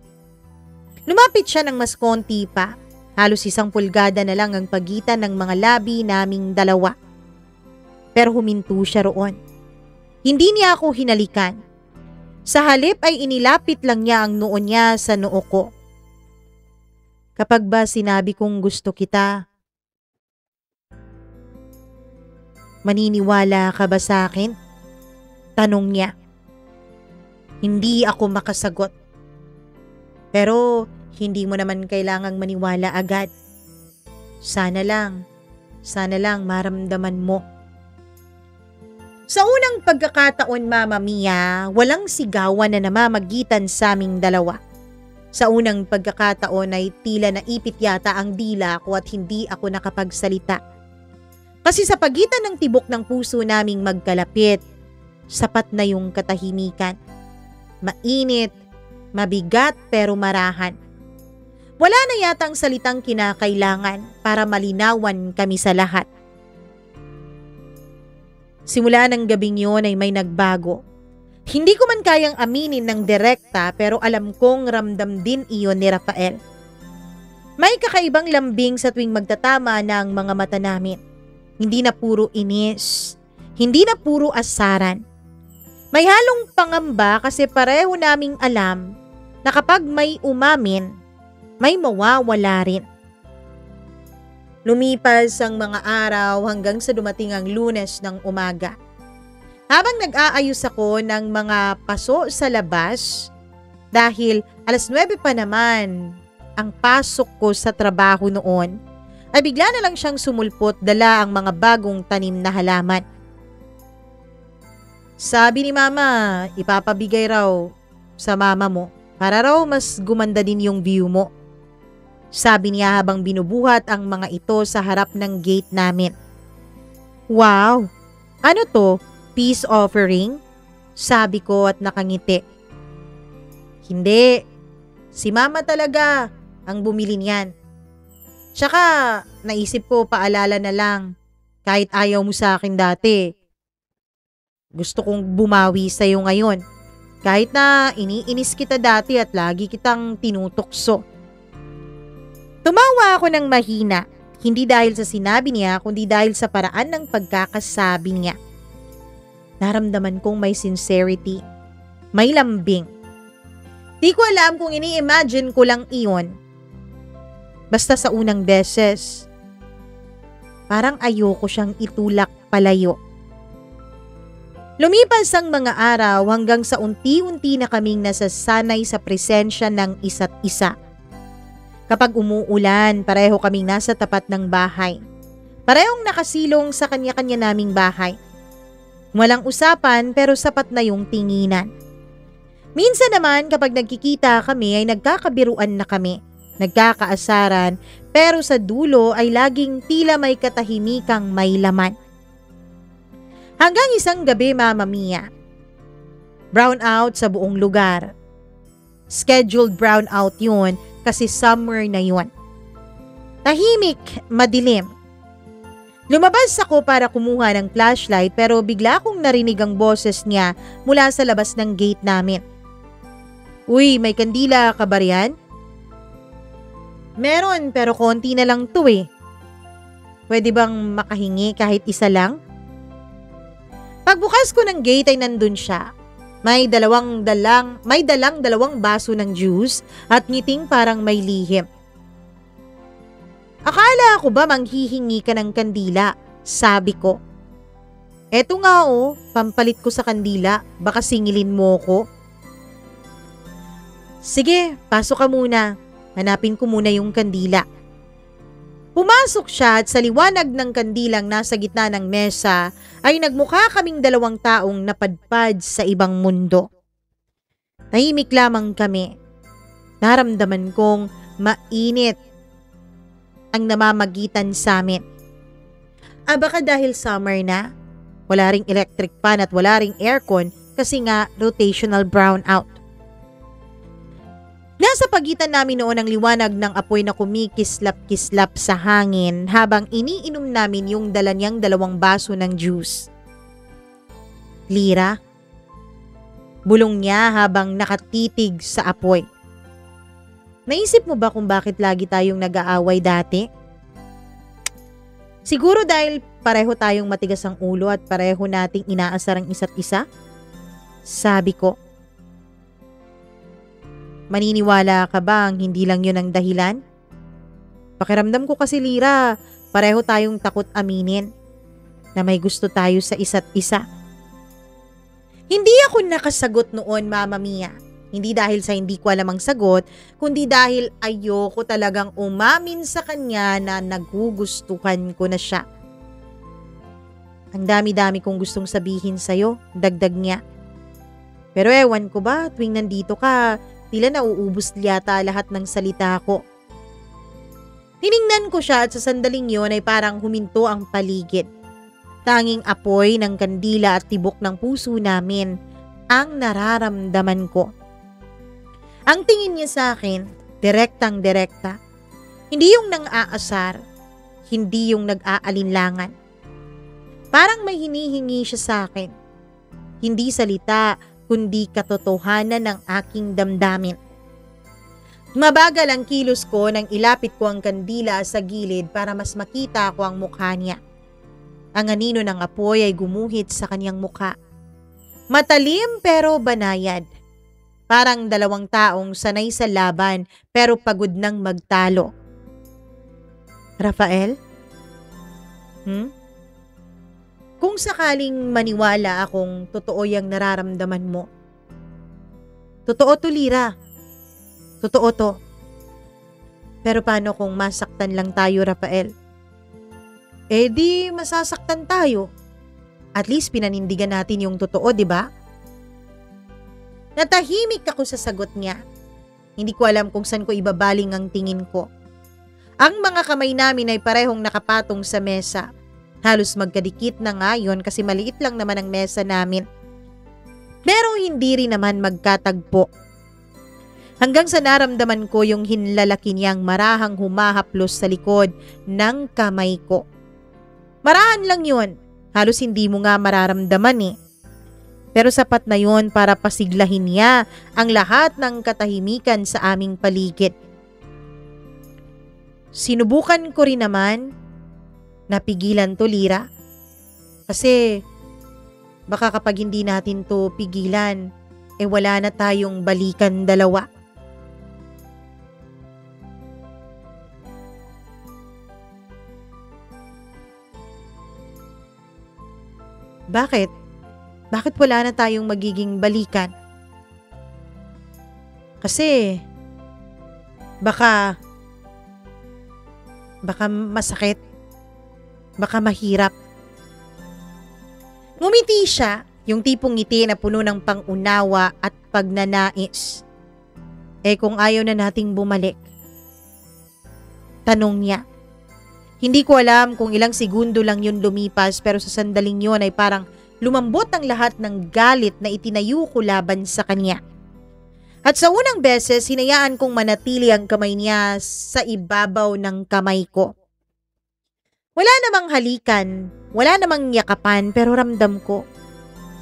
S1: Lumapit siya ng mas konti pa. Halos 1 pulgada na lang ang pagitan ng mga labi naming dalawa. Pero huminto siya roon. Hindi niya ako hinalikan. Sa halip ay inilapit lang niya ang noo niya sa noo ko. Kapag ba sinabi kong gusto kita, maniniwala ka ba sa akin? Tanong niya. Hindi ako makasagot. Pero hindi mo naman kailangang maniwala agad. Sana lang maramdaman mo. Sa unang pagkakataon, Mama Mia, walang sigawan na namamagitan sa aming dalawa. Sa unang pagkakataon ay tila naipit yata ang dila ko at hindi ako nakapagsalita. Kasi sa pagitan ng tibok ng puso naming magkalapit, sapat na yung katahimikan. Mainit, mabigat pero marahan. Wala na yatang salitang kinakailangan para malinawan kami sa lahat. Simula ng gabing yun ay may nagbago. Hindi ko man kayang aminin ng direkta pero alam kong ramdam din iyon ni Rafael. May kakaibang lambing sa tuwing magtatama na ang mga mata namin. Hindi na puro inis, hindi na puro asaran. May halong pangamba kasi pareho naming alam na kapag may umamin, may mawawala rin. Lumipas ang mga araw hanggang sa dumating ang Lunes ng umaga. Habang nag-aayos ako ng mga paso sa labas, dahil 9:00 pa naman ang pasok ko sa trabaho noon, ay bigla na lang siyang sumulpot dala ang mga bagong tanim na halaman. Sabi ni Mama, ipapabigay raw sa mama mo para raw mas gumanda din yung view mo. Sabi niya habang binubuhat ang mga ito sa harap ng gate namin. Wow! Ano to? Peace offering? Sabi ko at nakangiti. Hindi, si mama talaga ang bumili niyan. Tsaka naisip ko paalala na lang, kahit ayaw mo sa akin dati. Gusto kong bumawi sa'yo ngayon. Kahit na iniinis kita dati at lagi kitang tinutokso. Tumawa ako ng mahina, hindi dahil sa sinabi niya kundi dahil sa paraan ng pagkakasabi niya. Naramdaman kong may sincerity, may lambing. Di ko alam kung ini-imagine ko lang iyon. Basta sa unang beses, parang ayoko siyang itulak palayo. Lumipas ang mga araw hanggang sa unti-unti na kaming nasasanay sa presensya ng isa't isa. Kapag umuulan, pareho kaming nasa tapat ng bahay. Parehong nakasilong sa kanya-kanya naming bahay. Walang usapan pero sapat na yung tinginan. Minsan naman kapag nagkikita kami ay nagkakabiruan na kami, nagkakaasaran, pero sa dulo ay laging tila may katahimikang may laman. Hanggang isang gabi, Mama Mia. Brown out sa buong lugar. Scheduled brown out yun kasi summer na yun. Tahimik, madilim. Lumabas ako para kumuha ng flashlight pero bigla kong narinig ang boses niya mula sa labas ng gate namin. Uy, may kandila ka ba riyan? Meron pero konti na lang to eh. Pwede bang makahingi kahit isa lang? Pagbukas ko ng gate ay nandun siya. May dalang dalawang baso ng juice at ngiting parang may lihim. Akala ko ba manghihingi ka ng kandila? Sabi ko. Eto nga pampalit ko sa kandila, baka singilin mo ko. Sige, pasok ka muna. Hanapin ko muna yung kandila. Pumasok siya at sa liwanag ng kandilang nasa gitna ng mesa ay nagmukha kaming dalawang taong napadpad sa ibang mundo. Tahimik lamang kami. Naramdaman kong mainit ang namamagitan sa amin. Baka dahil summer na, wala ring electric fan at wala ring aircon kasi nga rotational brownout. Nasa pagitan namin noon ang liwanag ng apoy na kumikislap-kislap sa hangin habang iniinom namin yung dala niyang dalawang baso ng juice. Lira? Bulong niya habang nakatitig sa apoy. Naisip mo ba kung bakit lagi tayong nag-aaway dati? Siguro dahil pareho tayong matigas ang ulo at pareho nating inaasar ang isa't isa? Sabi ko. Maniniwala ka bang hindi lang yun ang dahilan? Pakiramdam ko kasi Lira, pareho tayong takot aminin na may gusto tayo sa isa't isa. Hindi ako nakasagot noon, Mama Mia. Hindi dahil sa hindi ko alam ang sagot, kundi dahil ayoko talagang umamin sa kanya na nagugustuhan ko na siya. Ang dami-dami kong gustong sabihin sa'yo, dagdag niya. Pero ewan ko ba, tuwing nandito ka, tila nauubos yata lahat ng salita ko. Tiningnan ko siya at sa sandaling yon ay parang huminto ang paligid. Tanging apoy ng kandila at tibok ng puso namin ang nararamdaman ko. Ang tingin niya sa akin, direktang direkta. Hindi yung nang-aasar, hindi yung nag-aalinlangan. Parang may hinihingi siya sa akin. Hindi salita, kundi katotohanan ng aking damdamin. Mabagal ang kilos ko nang ilapit ko ang kandila sa gilid para mas makita ko ang mukha niya. Ang anino ng apoy ay gumuhit sa kanyang mukha. Matalim pero banayad. Parang dalawang taong sanay sa laban pero pagod nang magtalo. Rafael? Kung sakaling maniwala akong totoo yung nararamdaman mo. Totoo to, Lira. Totoo to. Pero paano kung masaktan lang tayo, Rafael? Di masasaktan tayo. At least pinanindigan natin yung totoo, di ba? Natahimik ako sa sagot niya. Hindi ko alam kung saan ko ibabaling ang tingin ko. Ang mga kamay namin ay parehong nakapatong sa mesa. Halos magkadikit na nga yun kasi maliit lang naman ang mesa namin. Pero hindi rin naman magkatagpo. Hanggang sa naramdaman ko yung hinlalaki niyang marahang humahaplos sa likod ng kamay ko. Marahan lang yun. Halos hindi mo nga mararamdaman eh. Pero sapat na yun para pasiglahin niya ang lahat ng katahimikan sa aming paligid. Sinubukan ko rin naman napigilan to, Lira. Kasi baka kapag hindi natin to pigilan, wala na tayong balikan dalawa. Bakit? Bakit wala na tayong magiging balikan? Kasi baka masakit. Baka mahirap. Ngumiti siya, yung tipong ngiti na puno ng pangunawa at pagnanais. Kung ayaw na nating bumalik? Tanong niya. Hindi ko alam kung ilang segundo lang yun lumipas pero sa sandaling yun ay parang lumambot ang lahat ng galit na itinayo ko laban sa kanya. At sa unang beses, hinayaan kong manatili ang kamay niya sa ibabaw ng kamay ko. Wala namang halikan, wala namang yakapan pero ramdam ko.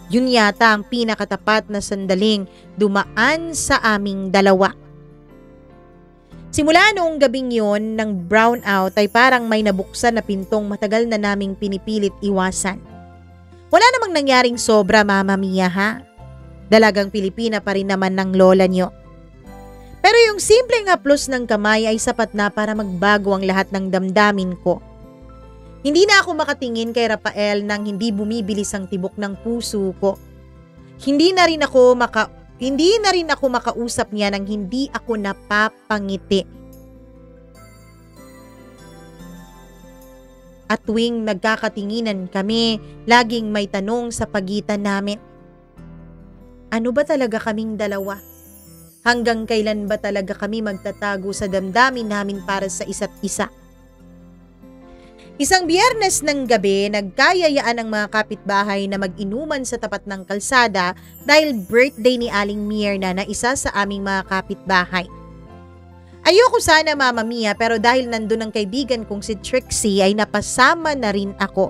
S1: Yun yata ang pinakatapat na sandaling dumaan sa aming dalawa. Simula noong gabing yon ng brownout ay parang may nabuksan na pintong matagal na naming pinipilit iwasan. Wala namang nangyaring sobra, Mama Mia, ha? Dalagang Pilipina pa rin naman ng lola niyo. Pero yung simpleng haplos ng kamay ay sapat na para magbago ang lahat ng damdamin ko. Hindi na ako makatingin kay Rafael nang hindi bumibilis ang tibok ng puso ko. Hindi na rin ako makausap niya nang hindi ako napapangiti. At tuwing nagkakatinginan kami, laging may tanong sa pagitan namin. Ano ba talaga kaming dalawa? Hanggang kailan ba talaga kami magtatago sa damdamin namin para sa isa't isa? Isang Biyernes ng gabi, nagkayayaan ang mga kapitbahay na mag-inuman sa tapat ng kalsada dahil birthday ni Aling Myrna na isa sa aming mga kapitbahay. Ayoko sana, Mama Mia, pero dahil nandun ang kaibigan kong si Trixie ay napasama na rin ako.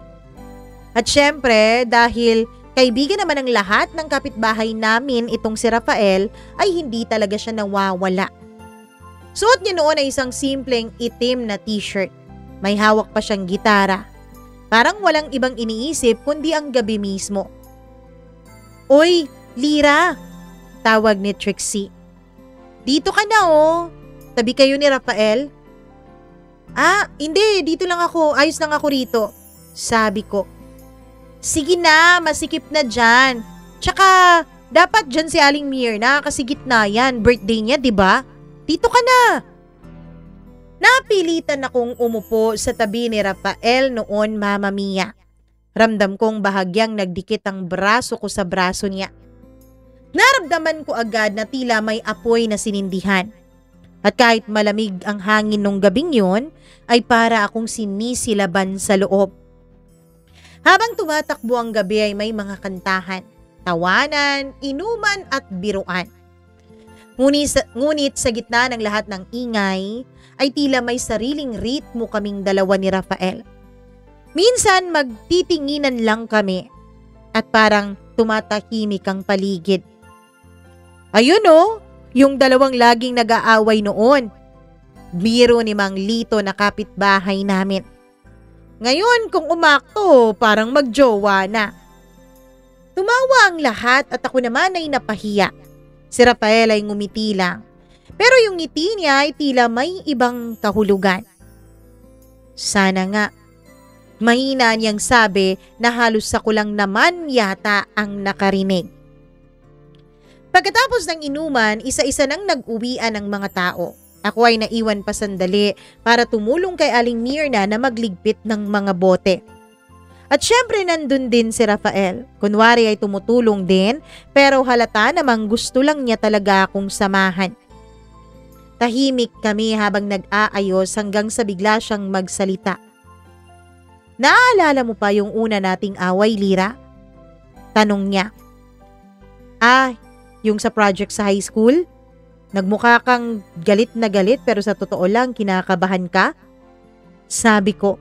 S1: At syempre, dahil kaibigan naman ang lahat ng kapitbahay namin itong si Rafael, ay hindi talaga siya nawawala. Suot niya noon ay isang simpleng itim na t-shirt. May hawak pa siyang gitara. Parang walang ibang iniisip kundi ang gabi mismo. "Oy, Lira!" tawag ni Trixie. "Dito ka na oh. Tabi kayo ni Rafael?" "Ah, hindi. Dito lang ako. Ayos lang ako rito." Sabi ko. "Sige na, masikip na dyan. Tsaka, dapat dyan si Aling Myrna kasi gitna yan. Birthday niya, diba? Dito ka na." Napilitan akong umupo sa tabi ni Rafael noon, Mama Mia. Ramdam kong bahagyang nagdikit ang braso ko sa braso niya. Naramdaman ko agad na tila may apoy na sinindihan. At kahit malamig ang hangin nung gabing yun, ay para akong sinisilaban sa loob. Habang tumatakbo ang gabi ay may mga kantahan, tawanan, inuman at biruan. Ngunit sa gitna ng lahat ng ingay, ay tila may sariling ritmo kaming dalawa ni Rafael. Minsan magtitinginan lang kami at parang tumatahimik ang paligid. Ayun oh, yung dalawang laging nag-aaway noon. Biro ni Mang Lito na kapitbahay namin. Ngayon kung umakto, parang magjowa na. Tumawa ang lahat at ako naman ay napahiya. Si Rafael ay ngumiti lang. Pero yung ngiti niya ay tila may ibang kahulugan. Sana nga. Mahina niyang sabi na halos ako lang naman yata ang nakarinig. Pagkatapos ng inuman, isa-isa nang nag-uwian ang mga tao. Ako ay naiwan pa sandali para tumulong kay Aling Myrna na magligpit ng mga bote. At syempre nandun din si Rafael. Kunwari ay tumutulong din pero halata namang gusto lang niya talaga akong samahan. Tahimik kami habang nag-aayos hanggang sa bigla siyang magsalita. "Naaalala mo pa yung una nating away, Lira?" Tanong niya. Ah, yung sa project sa high school? Nagmukha kang galit na galit pero sa totoo lang kinakabahan ka? Sabi ko,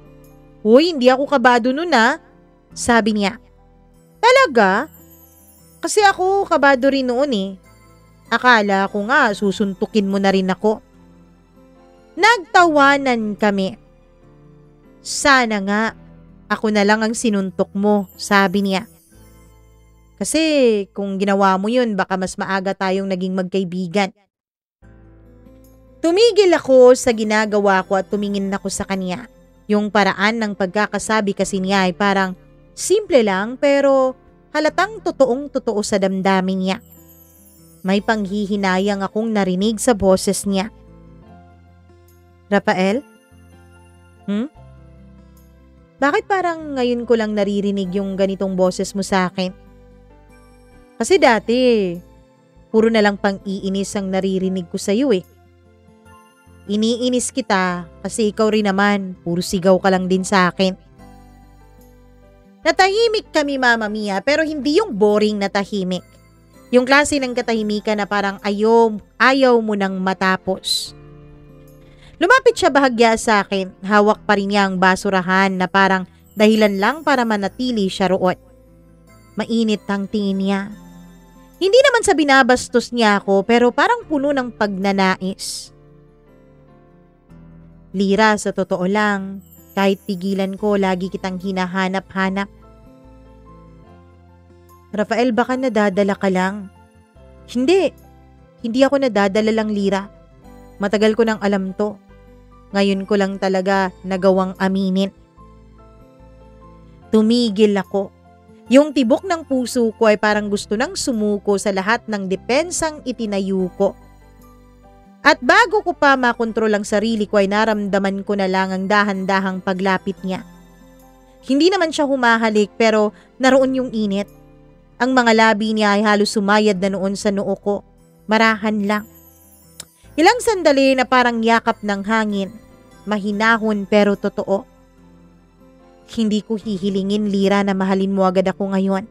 S1: "Uy, hindi ako kabado nun ah." Sabi niya, "Talaga? Kasi ako kabado rin noon eh. Akala ko nga susuntukin mo na rin ako." Nagtawanan kami. "Sana nga, ako na lang ang sinuntok mo," sabi niya. "Kasi kung ginawa mo yun, baka mas maaga tayong naging magkaibigan." Tumigil ako sa ginagawa ko at tumingin ako sa kanya. Yung paraan ng pagkakasabi kasi niya ay parang simple lang pero halatang totoong totoo sa damdamin niya. May panghihinayang akong narinig sa boses niya. "Rafael? Bakit parang ngayon ko lang naririnig yung ganitong boses mo sa akin? Kasi dati, puro na lang pang-iinis ang naririnig ko sa'yo eh. Iniinis kita kasi ikaw rin naman, puro sigaw ka lang din sa akin." Natahimik kami, Mama Mia, pero hindi yung boring na tahimik. Yung klase ng katahimikan na parang ayaw mo nang matapos. Lumapit siya bahagya sa akin, hawak pa rin niya ang basurahan na parang dahilan lang para manatili siya roon. Mainit ang tingin niya. Hindi naman sa binabastos niya ako pero parang puno ng pagnanais. "Lira, sa totoo lang, kahit pigilan ko, lagi kitang hinahanap-hanap." "Rafael, baka nadadala ka lang." Hindi ako nadadala lang, Lira. Matagal ko nang alam to. Ngayon ko lang talaga nagawang aminin. Tumigil ako. Yung tibok ng puso ko ay parang gusto nang sumuko sa lahat ng depensang itinayo ko. At bago ko pa makontrol ang sarili ko ay naramdaman ko na lang ang dahan-dahang paglapit niya. Hindi naman siya humahalik pero naroon yung init. Ang mga labi niya ay halos sumayad na noon sa noo ko. Marahan lang. Ilang sandali na parang yakap ng hangin. Mahinahon pero totoo. "Hindi ko hihilingin, Lira, na mahalin mo agad ako ngayon.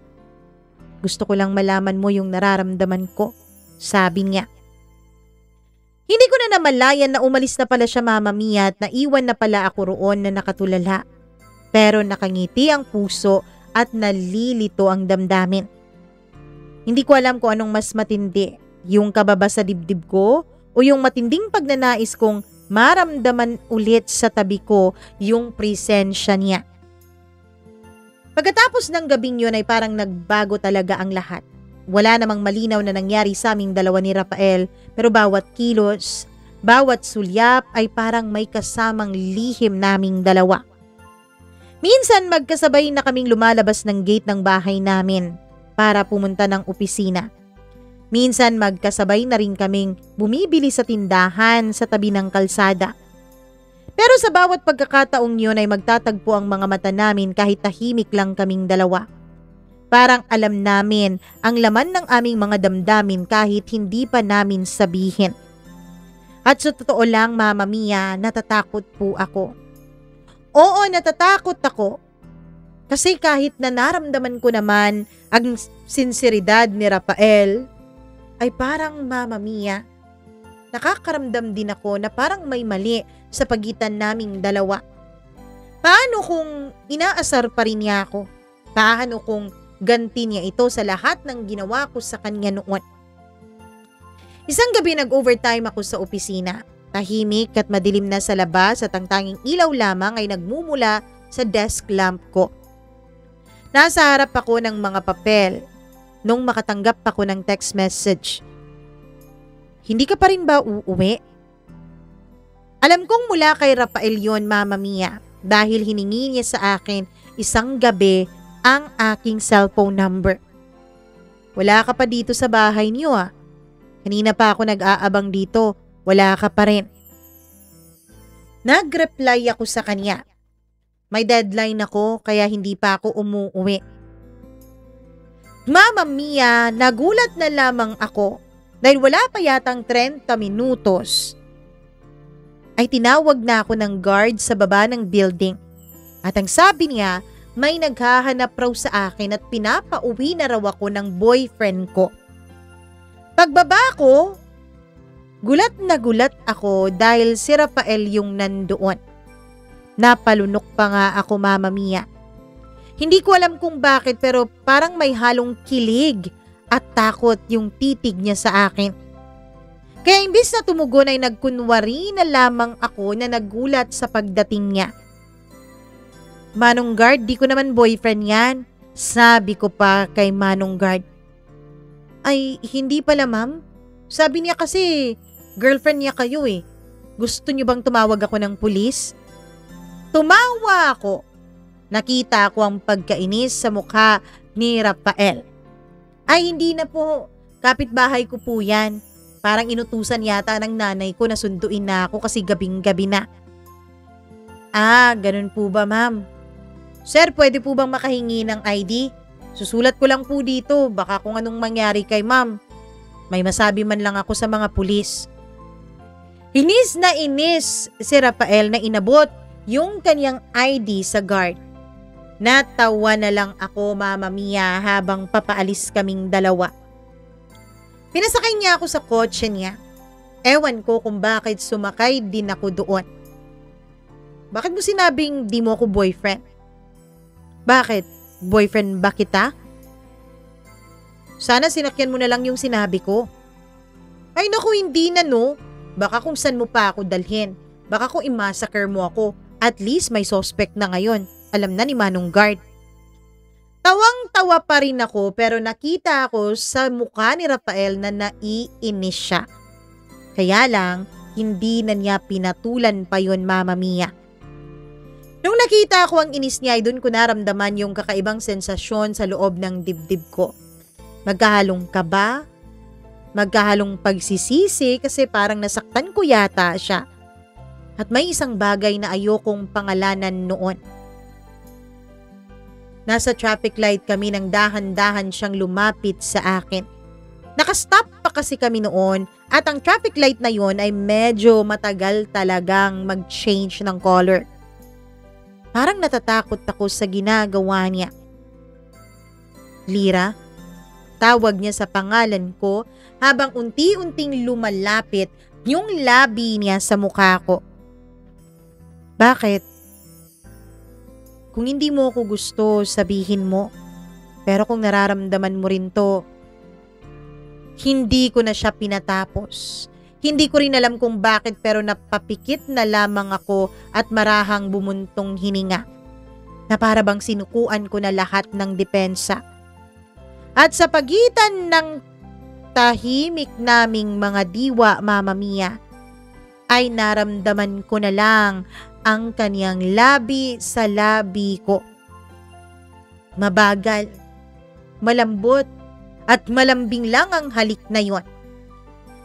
S1: Gusto ko lang malaman mo yung nararamdaman ko," sabi niya. Hindi ko na namalayan na umalis na pala siya, Mama Mia, at naiwan na pala ako roon na nakatulala. Pero nakangiti ang puso at nalilito ang damdamin. Hindi ko alam kung anong mas matindi, yung kababa sa dibdib ko o yung matinding pagnanais kong maramdaman ulit sa tabi ko yung presensya niya. Pagkatapos ng gabing yun ay parang nagbago talaga ang lahat. Wala namang malinaw na nangyari sa aming dalawa ni Rafael, pero bawat kilos, bawat sulyap ay parang may kasamang lihim naming dalawa. Minsan magkasabay na kaming lumalabas ng gate ng bahay namin para pumunta ng opisina. Minsan magkasabay na rin kaming bumibili sa tindahan sa tabi ng kalsada. Pero sa bawat pagkakataong yun ay magtatagpo ang mga mata namin kahit tahimik lang kaming dalawa. Parang alam namin ang laman ng aming mga damdamin kahit hindi pa namin sabihin. At sa totoo lang, Mama Mia, natatakot po ako. Oo, natatakot ako. Kasi kahit na naramdaman ko naman ang sinseridad ni Rafael, ay parang, Mama Mia, nakakaramdam din ako na parang may mali sa pagitan naming dalawa. Paano kung inaasar pa rin niya ako? Paano kung ganti niya ito sa lahat ng ginawa ko sa kanya noon? Isang gabi nag-overtime ako sa opisina. Tahimik at madilim na sa labas at ang tanging ilaw lamang ay nagmumula sa desk lamp ko. Nasa harap ako ng mga papel nung makatanggap ako ng text message. "Hindi ka pa rin ba uuwi?" Alam kong mula kay Rafael yon, Mama Mia, dahil hiningi niya sa akin isang gabi ang aking cellphone number. "Wala ka pa dito sa bahay niyo ah. Kanina pa ako nag-aabang dito, wala ka pa rin." Nag-reply ako sa kanya. May deadline ako kaya hindi pa ako umuwi. Mama Mia, nagulat na lamang ako dahil wala pa yatang 30 minutos ay tinawag na ako ng guard sa baba ng building. At ang sabi niya, may naghahanap raw sa akin at pinapauwi na raw ako ng boyfriend ko. Pagbaba ko, gulat na gulat ako dahil si Rafael yung nandoon. Napalunok pa nga ako, Mama Mia. Hindi ko alam kung bakit pero parang may halong kilig at takot yung titig niya sa akin. Kaya imbis na tumugon ay nagkunwari na lamang ako na nagulat sa pagdating niya. Manong Guard, di ko naman boyfriend yan. Sabi ko pa kay Manong Guard. Ay, hindi pala ma'am. Sabi niya kasi girlfriend niya kayo eh. Gusto niyo bang tumawag ako ng pulis? Tumawa ako. Nakita ko ang pagkainis sa mukha ni Rafael. Ay, hindi na po. Kapitbahay ko po yan. Parang inutusan yata ng nanay ko na sunduin na ako kasi gabing-gabi na. Ah, ganun po ba ma'am? Sir, pwede po bang makahingi ng ID? Susulat ko lang po dito, baka kung anong mangyari kay ma'am. May masabi man lang ako sa mga pulis. Inis na inis si Rafael na inabot yung kanyang ID sa guard. Natawa na lang ako, Mama Mia, habang papaalis kaming dalawa. Pinasakay niya ako sa kotse niya. Ewan ko kung bakit sumakay din ako doon. Bakit mo sinabing di mo ako boyfriend? Bakit? Boyfriend ba kita? Sana sinakyan mo na lang yung sinabi ko. Ay naku, hindi na no. Baka kung saan mo pa ako dalhin. Baka kung i-massacre mo ako. At least may suspect na ngayon. Alam na ni Manong Guard. Tawang-tawa pa rin ako pero nakita ako sa mukha ni Rafael na naiinis siya. Kaya lang, hindi na niya pinatulan pa yun, Mama Mia. Nung nakita ko ang inis niya ay doon ko naramdaman yung kakaibang sensasyon sa loob ng dibdib ko. Magkahalong kaba, magkahalong pagsisisi kasi parang nasaktan ko yata siya. At may isang bagay na ayokong pangalanan noon. Nasa traffic light kami nang dahan-dahan siyang lumapit sa akin. Nakastop pa kasi kami noon at ang traffic light na yon ay medyo matagal talagang mag-change ng color. Parang natatakot ako sa ginagawa niya. Lira, tawag niya sa pangalan ko habang unti-unting lumalapit yung labi niya sa mukha ko. Bakit? Kung hindi mo ako gusto, sabihin mo. Pero kung nararamdaman mo rin to, hindi ko na siya pinatapos. Hindi ko rin alam kung bakit pero napapikit na lamang ako at marahang bumuntong hininga. Na para bang sinukuan ko na lahat ng depensa. At sa pagitan ng tahimik naming mga diwa, Mama Mia, ay naramdaman ko na lang ang kaniyang labi sa labi ko. Mabagal, malambot, at malambing lang ang halik na yon.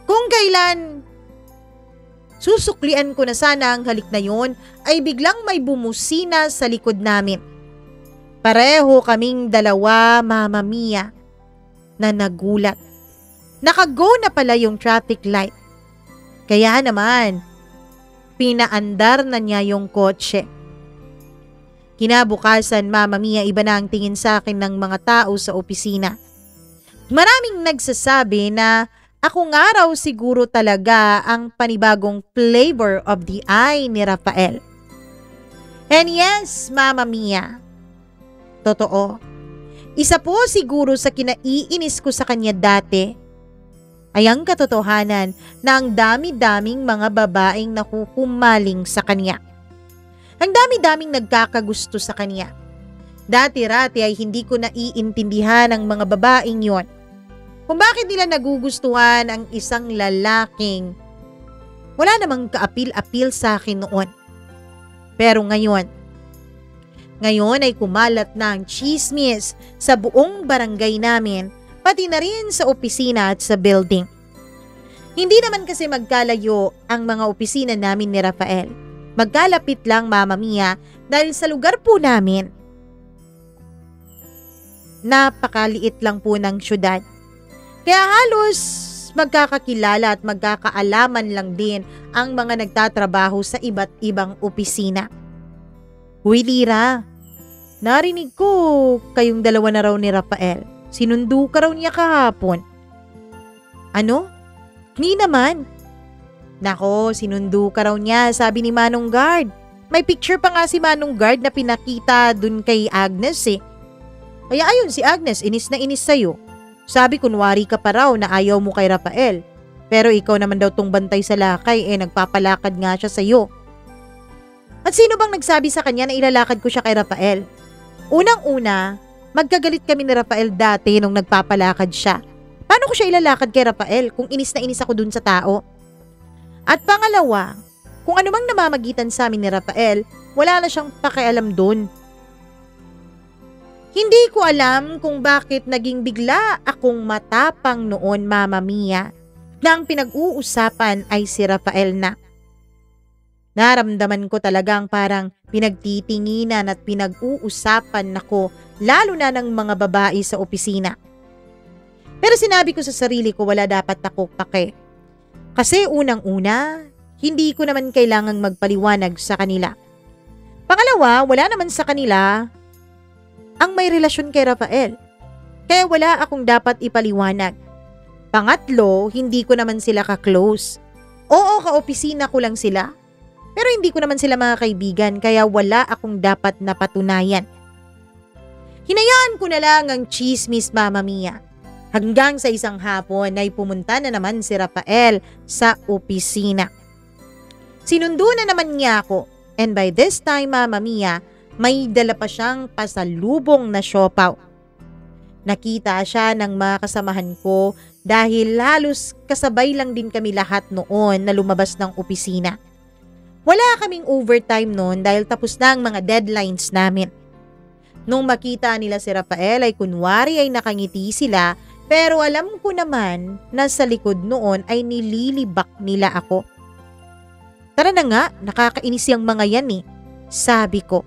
S1: Kung kailan susuklian ko na sana ang halik na yon, ay biglang may bumusina sa likod namin. Pareho kaming dalawa, Mama Mia, na nagulat. Nakago na pala yung traffic light. Kaya naman, pinaandar na niya yung kotse. Kinabukasan, Mama Mia, iba na ang tingin sa akin ng mga tao sa opisina. Maraming nagsasabi na ako nga raw siguro talaga ang panibagong flavor of the eye ni Rafael. And yes, Mama Mia, totoo. Isa po siguro sa kinaiinis ko sa kanya dati ay ang katotohanan na ang dami-daming mga babaeng nakukumaling sa kanya. Ang dami-daming nagkakagusto sa kanya. Dati-rati ay hindi ko naiintindihan ang mga babaeng yon. Kung bakit nila nagugustuhan ang isang lalaking wala namang kaapil-apil sa akin noon. Pero ngayon ay kumalat na ang chismis sa buong barangay namin, pati na rin sa opisina at sa building. Hindi naman kasi magkalayo ang mga opisina namin ni Rafael. Magkalapit lang, Mama Mia, dahil sa lugar po namin, napakaliit lang po ng syudad. Kaya halos magkakakilala at magkakaalaman lang din ang mga nagtatrabaho sa iba't ibang opisina. Huy Lira, narinig ko kayong dalawa na raw ni Rafael. Sinundo ka raw niya kahapon. Ano? Ni naman. Nako, sinundo ka raw niya, sabi ni Manong Guard. May picture pa nga si Manong Guard na pinakita dun kay Agnes eh. Kaya ayun si Agnes, inis na inis sa'yo. Sabi kunwari ka pa raw na ayaw mo kay Rafael. Pero ikaw naman daw tong bantay sa lakay nagpapalakad nga siya sa'yo. At sino bang nagsabi sa kanya na ilalakad ko siya kay Rafael? Unang-una, magkagalit kami ni Rafael dati nung nagpapalakad siya. Paano ko siya ilalakad kay Rafael kung inis na inis ako dun sa tao? At pangalawa, kung anumang namamagitan sa amin ni Rafael, wala na siyang pakialam dun. Hindi ko alam kung bakit naging bigla akong matapang noon, Mama Mia, na ang pinag-uusapan ay si Rafael na. Naramdaman ko talagang parang pinagtitinginan at pinag-uusapan ako lalo na ng mga babae sa opisina. Pero sinabi ko sa sarili ko wala dapat ako pake. Kasi unang-una, hindi ko naman kailangang magpaliwanag sa kanila. Pangalawa, wala naman sa kanila ang may relasyon kay Rafael. Kaya wala akong dapat ipaliwanag. Pangatlo, hindi ko naman sila ka-close. Oo, ka-opisina ko lang sila. Pero hindi ko naman sila mga kaibigan kaya wala akong dapat na patunayan. Hinayaan ko na lang ang chismis, Mama Mia. Hanggang sa isang hapon ay pumunta na naman si Rafael sa opisina. Sinundo na naman niya ako and by this time, Mama Mia, may dala pa siyang pasalubong na siopaw. Nakita siya ng mga kasamahan ko dahil halos kasabay lang din kami lahat noon na lumabas ng opisina. Wala kaming overtime noon dahil tapos na ang mga deadlines namin. Nung makita nila si Rafael ay kunwari ay nakangiti sila. Pero alam ko naman na sa likod noon ay nililibak nila ako. Tara na nga, nakakainis yung mga yan eh, sabi ko.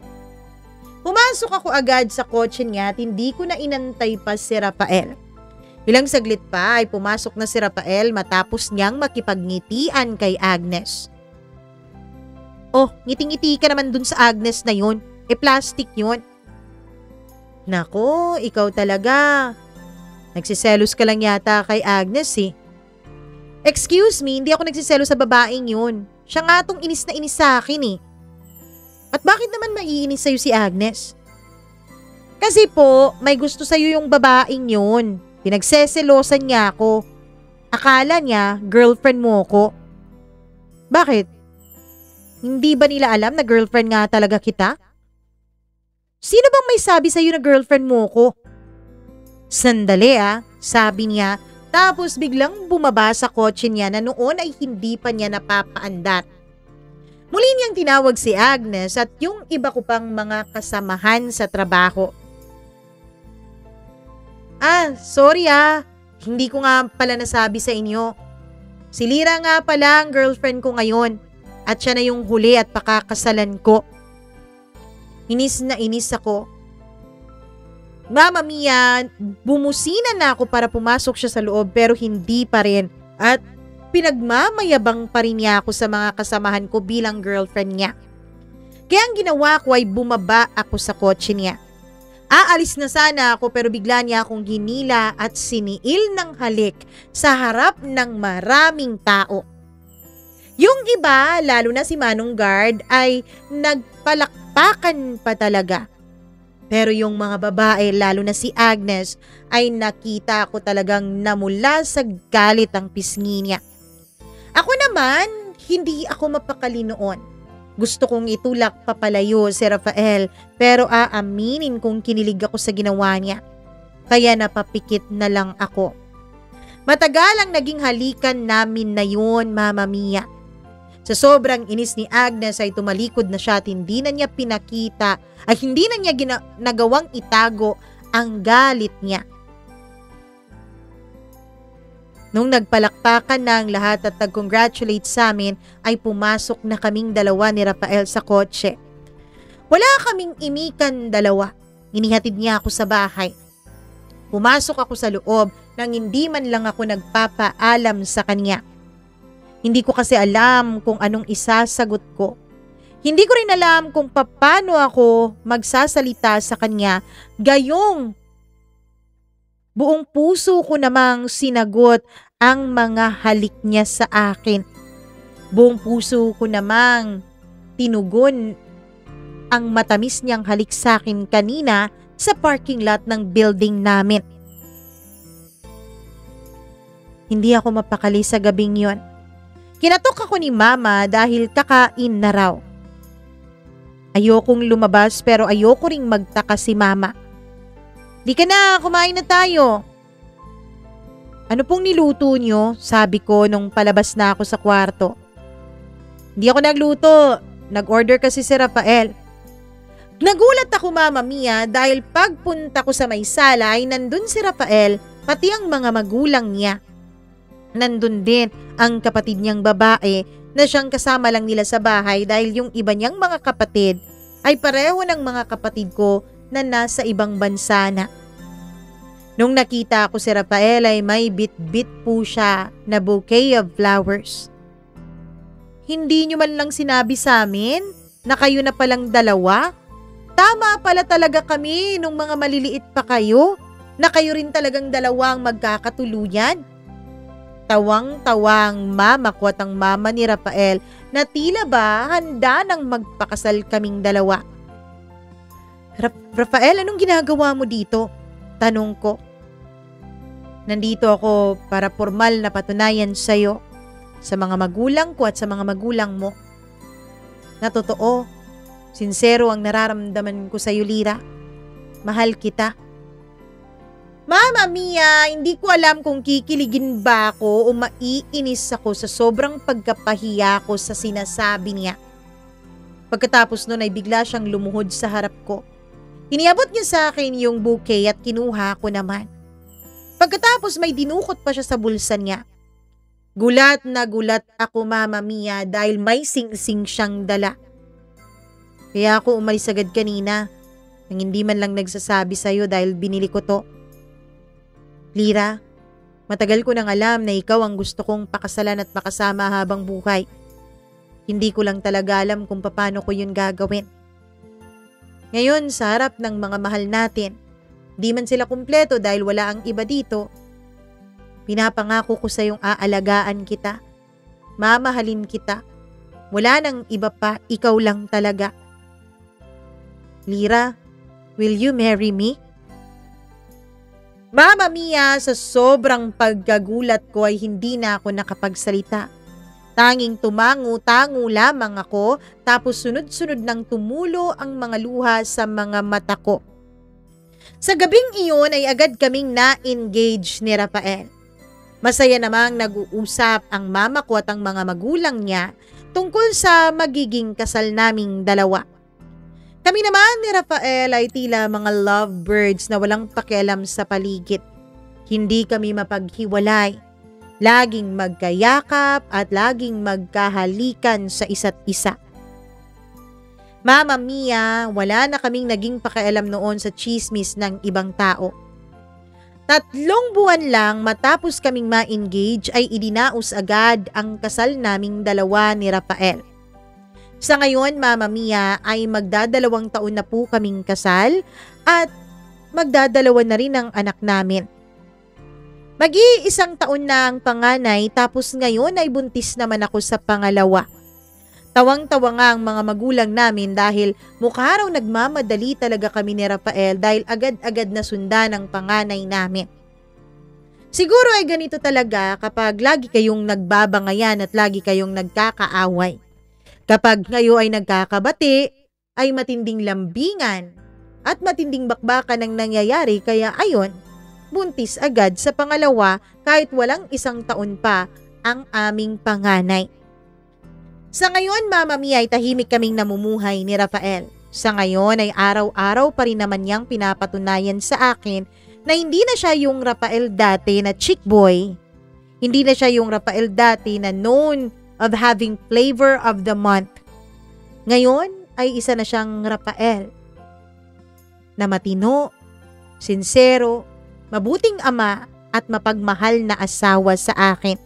S1: Pumasok ako agad sa kotse niya at hindi ko na inantay pa si Rafael. Ilang saglit pa ay pumasok na si Rafael matapos niyang makipagngitian kay Agnes. Oh, ngiting-ngiti ka naman dun sa Agnes na yun. Plastic yun. Nako, ikaw talaga. Nagsiselos ka lang yata kay Agnes eh. Excuse me, hindi ako nagsiselos sa babaeng yun. Siya nga tong inis na inis sa akin eh. At bakit naman maiinis sa'yo si Agnes? Kasi po, may gusto sa'yo yung babaeng yun. Pinagseselosan niya ako. Akala niya, girlfriend mo ko. Bakit? Hindi ba nila alam na girlfriend nga talaga kita? Sino bang may sabi sa'yo na girlfriend mo ko? Sandali sabi niya, tapos biglang bumaba sa kotse niya na noon ay hindi pa niya napapaandar. Muli niyang tinawag si Agnes at yung iba ko pang mga kasamahan sa trabaho. Sorry hindi ko nga pala nasabi sa inyo. Si Lira nga pala ang girlfriend ko ngayon at siya na yung huli at pakakasalan ko. Inis na inis ako. Mama Mia, bumusina na ako para pumasok siya sa loob pero hindi pa rin at pinagmamayabang pa rin niya ako sa mga kasamahan ko bilang girlfriend niya. Kaya ang ginawa ko ay bumaba ako sa kotse niya. Aalis na sana ako pero bigla niya akong ginila at siniil ng halik sa harap ng maraming tao. Yung iba, lalo na si Manong Guard, ay nagpalakpakan pa talaga. Pero yung mga babae, lalo na si Agnes, ay nakita ko talagang namula sa galit ang pisngi niya. Ako naman, hindi ako mapakali noon. Gusto kong itulak papalayo si Rafael pero aaminin kong kinilig ako sa ginawa niya. Kaya napapikit na lang ako. Matagal ang naging halikan namin na yun, Mama Mia. Sa sobrang inis ni Agnes ay tumalikod na siya at hindi na niya pinakita ay hindi na niya nagawang itago ang galit niya. Nung nagpalakpakan na ang lahat at nag-congratulate sa amin ay pumasok na kaming dalawa ni Rafael sa kotse. Wala kaming imikan dalawa. Inihatid niya ako sa bahay. Pumasok ako sa loob nang hindi man lang ako nagpapaalam sa kanya. Hindi ko kasi alam kung anong isasagot ko. Hindi ko rin alam kung paano ako magsasalita sa kanya, gayong buong puso ko namang sinagot ang mga halik niya sa akin. Buong puso ko namang tinugon ang matamis niyang halik sa akin kanina sa parking lot ng building namin. Hindi ako mapakali sa gabing yon. Kinatok ako ni Mama dahil kakain na raw. Ayokong lumabas pero ayoko ring magtaka si Mama. Di ka na, kumain na tayo. Ano pong niluto niyo? Sabi ko nung palabas na ako sa kwarto. Hindi ako nagluto. Nag-order kasi si Rafael. Nagulat ako, Mama Mia, dahil pagpunta ko sa may sala ay nandun si Rafael pati ang mga magulang niya. Nandun din ang kapatid niyang babae na siyang kasama lang nila sa bahay dahil yung iba niyang mga kapatid ay pareho ng mga kapatid ko na nasa ibang bansa na. Nung nakita ko si Rafael ay may bit-bit po siya na bouquet of flowers. Hindi niyo man lang sinabi sa amin na kayo na palang dalawa? Tama pala talaga kami nung mga maliliit pa kayo na kayo rin talagang dalawang magkakatuluyan. Tawang-tawang mama ko at ang mama ni Rafael na tila ba handa nang magpakasal kaming dalawa. Rafael, anong ginagawa mo dito? Tanong ko. Nandito ako para formal na patunayan sa'yo, sa mga magulang ko at sa mga magulang mo, na totoo, sincero ang nararamdaman ko sa'yo, Lyra. Mahal kita. Mama Mia, hindi ko alam kung kikiligin ba ako o maiinis ako sa sobrang pagkapahiya ko sa sinasabi niya. Pagkatapos nun ay bigla siyang lumuhod sa harap ko. Iniabot niya sa akin yung bouquet at kinuha ko naman. Pagkatapos may dinukot pa siya sa bulsa niya. Gulat na gulat ako, Mama Mia, dahil may sing-sing siyang dala. Kaya ako umalis agad kanina nang hindi man lang nagsasabi sa'yo dahil binili ko to. Lyra, matagal ko nang alam na ikaw ang gusto kong pakasalan at makasama habang buhay. Hindi ko lang talaga alam kung paano ko yun gagawin. Ngayon, sa harap ng mga mahal natin, di man sila kumpleto dahil wala ang iba dito, pinapangako ko sa iyong aalagaan kita. Mamahalin kita. Wala nang iba pa, ikaw lang talaga. Lyra, will you marry me? Mama Mia, sa sobrang pagkagulat ko ay hindi na ako nakapagsalita. Tanging tumango-tango lamang ako tapos sunod-sunod nang tumulo ang mga luha sa mga mata ko. Sa gabing iyon ay agad kaming na-engage ni Rafael. Masaya namang nag-uusap ang mama ko at ang mga magulang niya tungkol sa magiging kasal naming dalawa. Kami naman ni Rafael ay tila mga lovebirds na walang pakialam sa paligid. Hindi kami mapaghiwalay. Laging magkayakap at laging magkahalikan sa isa't isa. Mama Mia, wala na kaming naging pakialam noon sa chismis ng ibang tao. 3 buwan lang matapos kaming ma-engage ay idinaos agad ang kasal naming dalawa ni Rafael. Sa ngayon, Mama Mia, ay magdadalawang taon na po kaming kasal at magdadalawa na rin ang anak namin. Mag-iisang taon na ang panganay tapos ngayon ay buntis naman ako sa pangalawa. Tawang-tawa nga ang mga magulang namin dahil mukha raw nagmamadali talaga kami ni Rafael dahil agad-agad na sundan ang panganay namin. Siguro ay ganito talaga kapag lagi kayong nagbabangayan at lagi kayong nagkakaaway. Kapag kayo ay nagkakabati, ay matinding lambingan at matinding bakbakan ang nangyayari kaya ayon, buntis agad sa pangalawa kahit walang 1 taon pa ang aming panganay. Sa ngayon, Mama Mia, ay tahimik kaming namumuhay ni Rafael. Sa ngayon ay araw-araw pa rin naman niyang pinapatunayan sa akin na hindi na siya yung Rafael dati na chick boy. Hindi na siya yung Rafael dati na known of having flavor of the month. Ngayon ay isa na siyang Rafael na matino, sincero, mabuting ama at mapagmahal na asawa sa akin.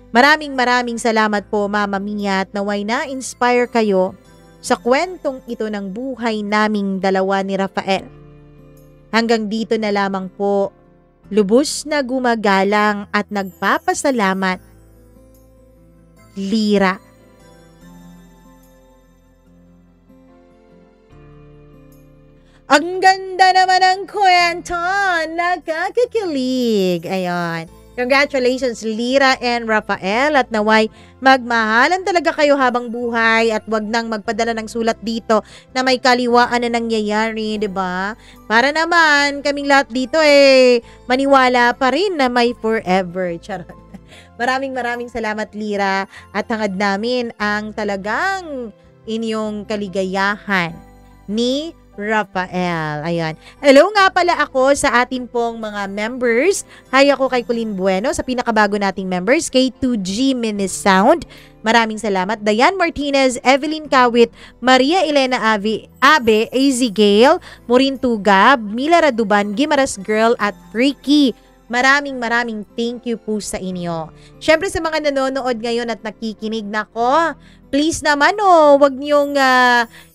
S1: Maraming salamat po, Mama Mia, at naway na-inspire kayo sa kwentong ito ng buhay naming dalawa ni Rafael. Hanggang dito na lamang po. lubos na gumagalang at nagpapasalamat, Lyra. Ang ganda naman ng kwento, nakakakilig. Ayun. Congratulations, Lyra and Rafael, at naway magmahalan talaga kayo habang buhay at wag nang magpadala ng sulat dito na may kaliwaan na nangyayari, 'di ba? Para naman kaming lahat dito maniwala pa rin na may forever. Charot. Maraming salamat, Lyra, at hangad namin ang talagang inyong kaligayahan ni Rafael. Ayan. Hello nga pala ako sa atin pong mga members. Hi, ako kay Colleen Bueno sa pinakabago nating members, K2G Mini Sound. Maraming salamat. Diane Martinez, Evelyn Kawit, Maria Elena Abe, AZ Gale, Maureen Tugab, Mila Raduban, Gimaras Girl, at Freaky. Maraming thank you po sa inyo. Syempre sa mga nanonood ngayon at nakikinig, nako, please naman wag niyong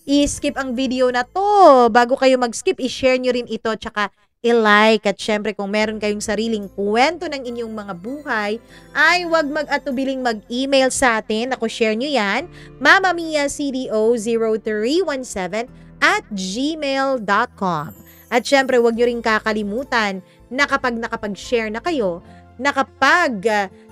S1: i-skip ang video na to. Bago kayo mag-skip, i-share nyo rin ito, tsaka i-like. At syempre kung meron kayong sariling kwento ng inyong mga buhay, ay wag mag-atubiling mag-email sa atin. Ako, share nyo yan, mamamiacdo0317@gmail.com. At syempre wag nyo rin kakalimutan na kapag nakapag-share na kayo, na kapag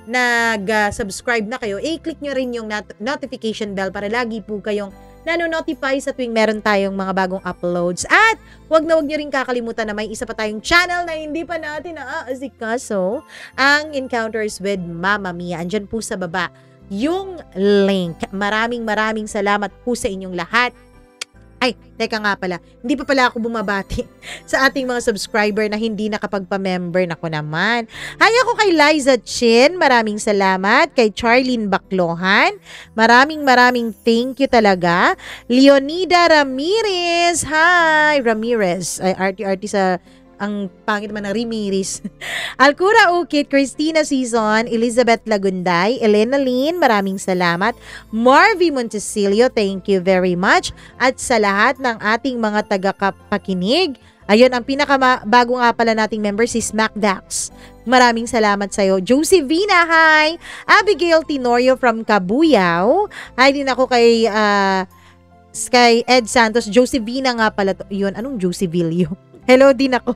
S1: nag-subscribe na kayo, click nyo rin yung notification bell para lagi po kayong nano-notify sa tuwing meron tayong mga bagong uploads. At wag nyo rin kakalimutan na may isa pa tayong channel na hindi pa natin naaasikaso, ang Encounters with Mama Mia. Andyan po sa baba yung link. Maraming salamat po sa inyong lahat. Ay, teka nga pala, hindi pa pala ako bumabati sa ating mga subscriber na hindi nakapagpa-member. Nako naman. Hi, ako kay Liza Chin, maraming salamat. Kay Charlene Baclohan, maraming thank you talaga. Leonida Ramirez, hi, Ramirez, ay arty sa ang pangit naman ng Rimiris. Alcura Ukit, Christina Season, Elizabeth Lagunday, Elena Lynn, maraming salamat. Marvy Montesilio, thank you very much. At sa lahat ng ating mga tagapakinig, ayun, ang pinakabago nga pala nating member si Smackdax. Maraming salamat sa'yo. Josephina, hi. Abigail Tenorio from Cabuyao. Hi din ako kay Ed Santos. Josephina nga pala to. Yun, anong Josevilio? Hello din ako.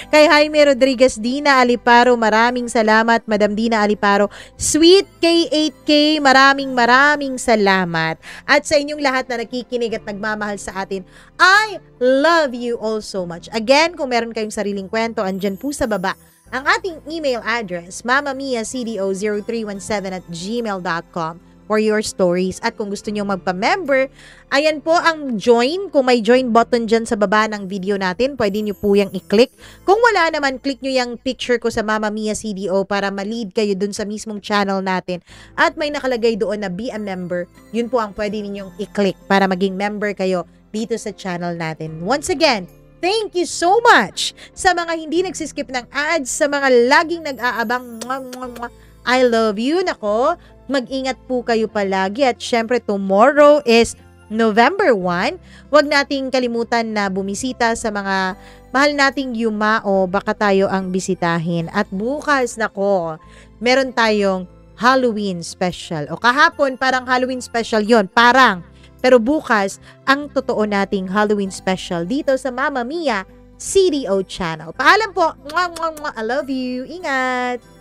S1: Kay Jaime Rodriguez, Dina Aliparo, maraming salamat. Madam Dina Aliparo. Sweet K8K, maraming salamat. At sa inyong lahat na nakikinig at nagmamahal sa atin, I love you all so much. Again, kung meron kayong sariling kwento, andyan po sa baba ang ating email address, mamamiacdo0317@gmail.com for your stories. At kung gusto nyo magpa-member, ayan po ang join. Kung may join button dyan sa baba ng video natin, pwede nyo po yung i-click. Kung wala naman, click nyo yung picture ko sa Mama Mia CDO para ma-lead kayo dun sa mismong channel natin. At may nakalagay doon na be a member. Yun po ang pwede ninyong i-click para maging member kayo dito sa channel natin. Once again, thank you so much sa mga hindi nagsiskip ng ads, sa mga laging nag-aabang. I love you. Nako, mag-ingat po kayo palagi. At syempre, tomorrow is November 1. Huwag nating kalimutan na bumisita sa mga mahal nating yumao. Baka tayo ang bisitahin. At bukas, nako, meron tayong Halloween special. O kahapon, parang Halloween special yon, parang. Pero bukas, ang totoo nating Halloween special dito sa Mama Mia CDO channel. Paalam po. I love you. Ingat.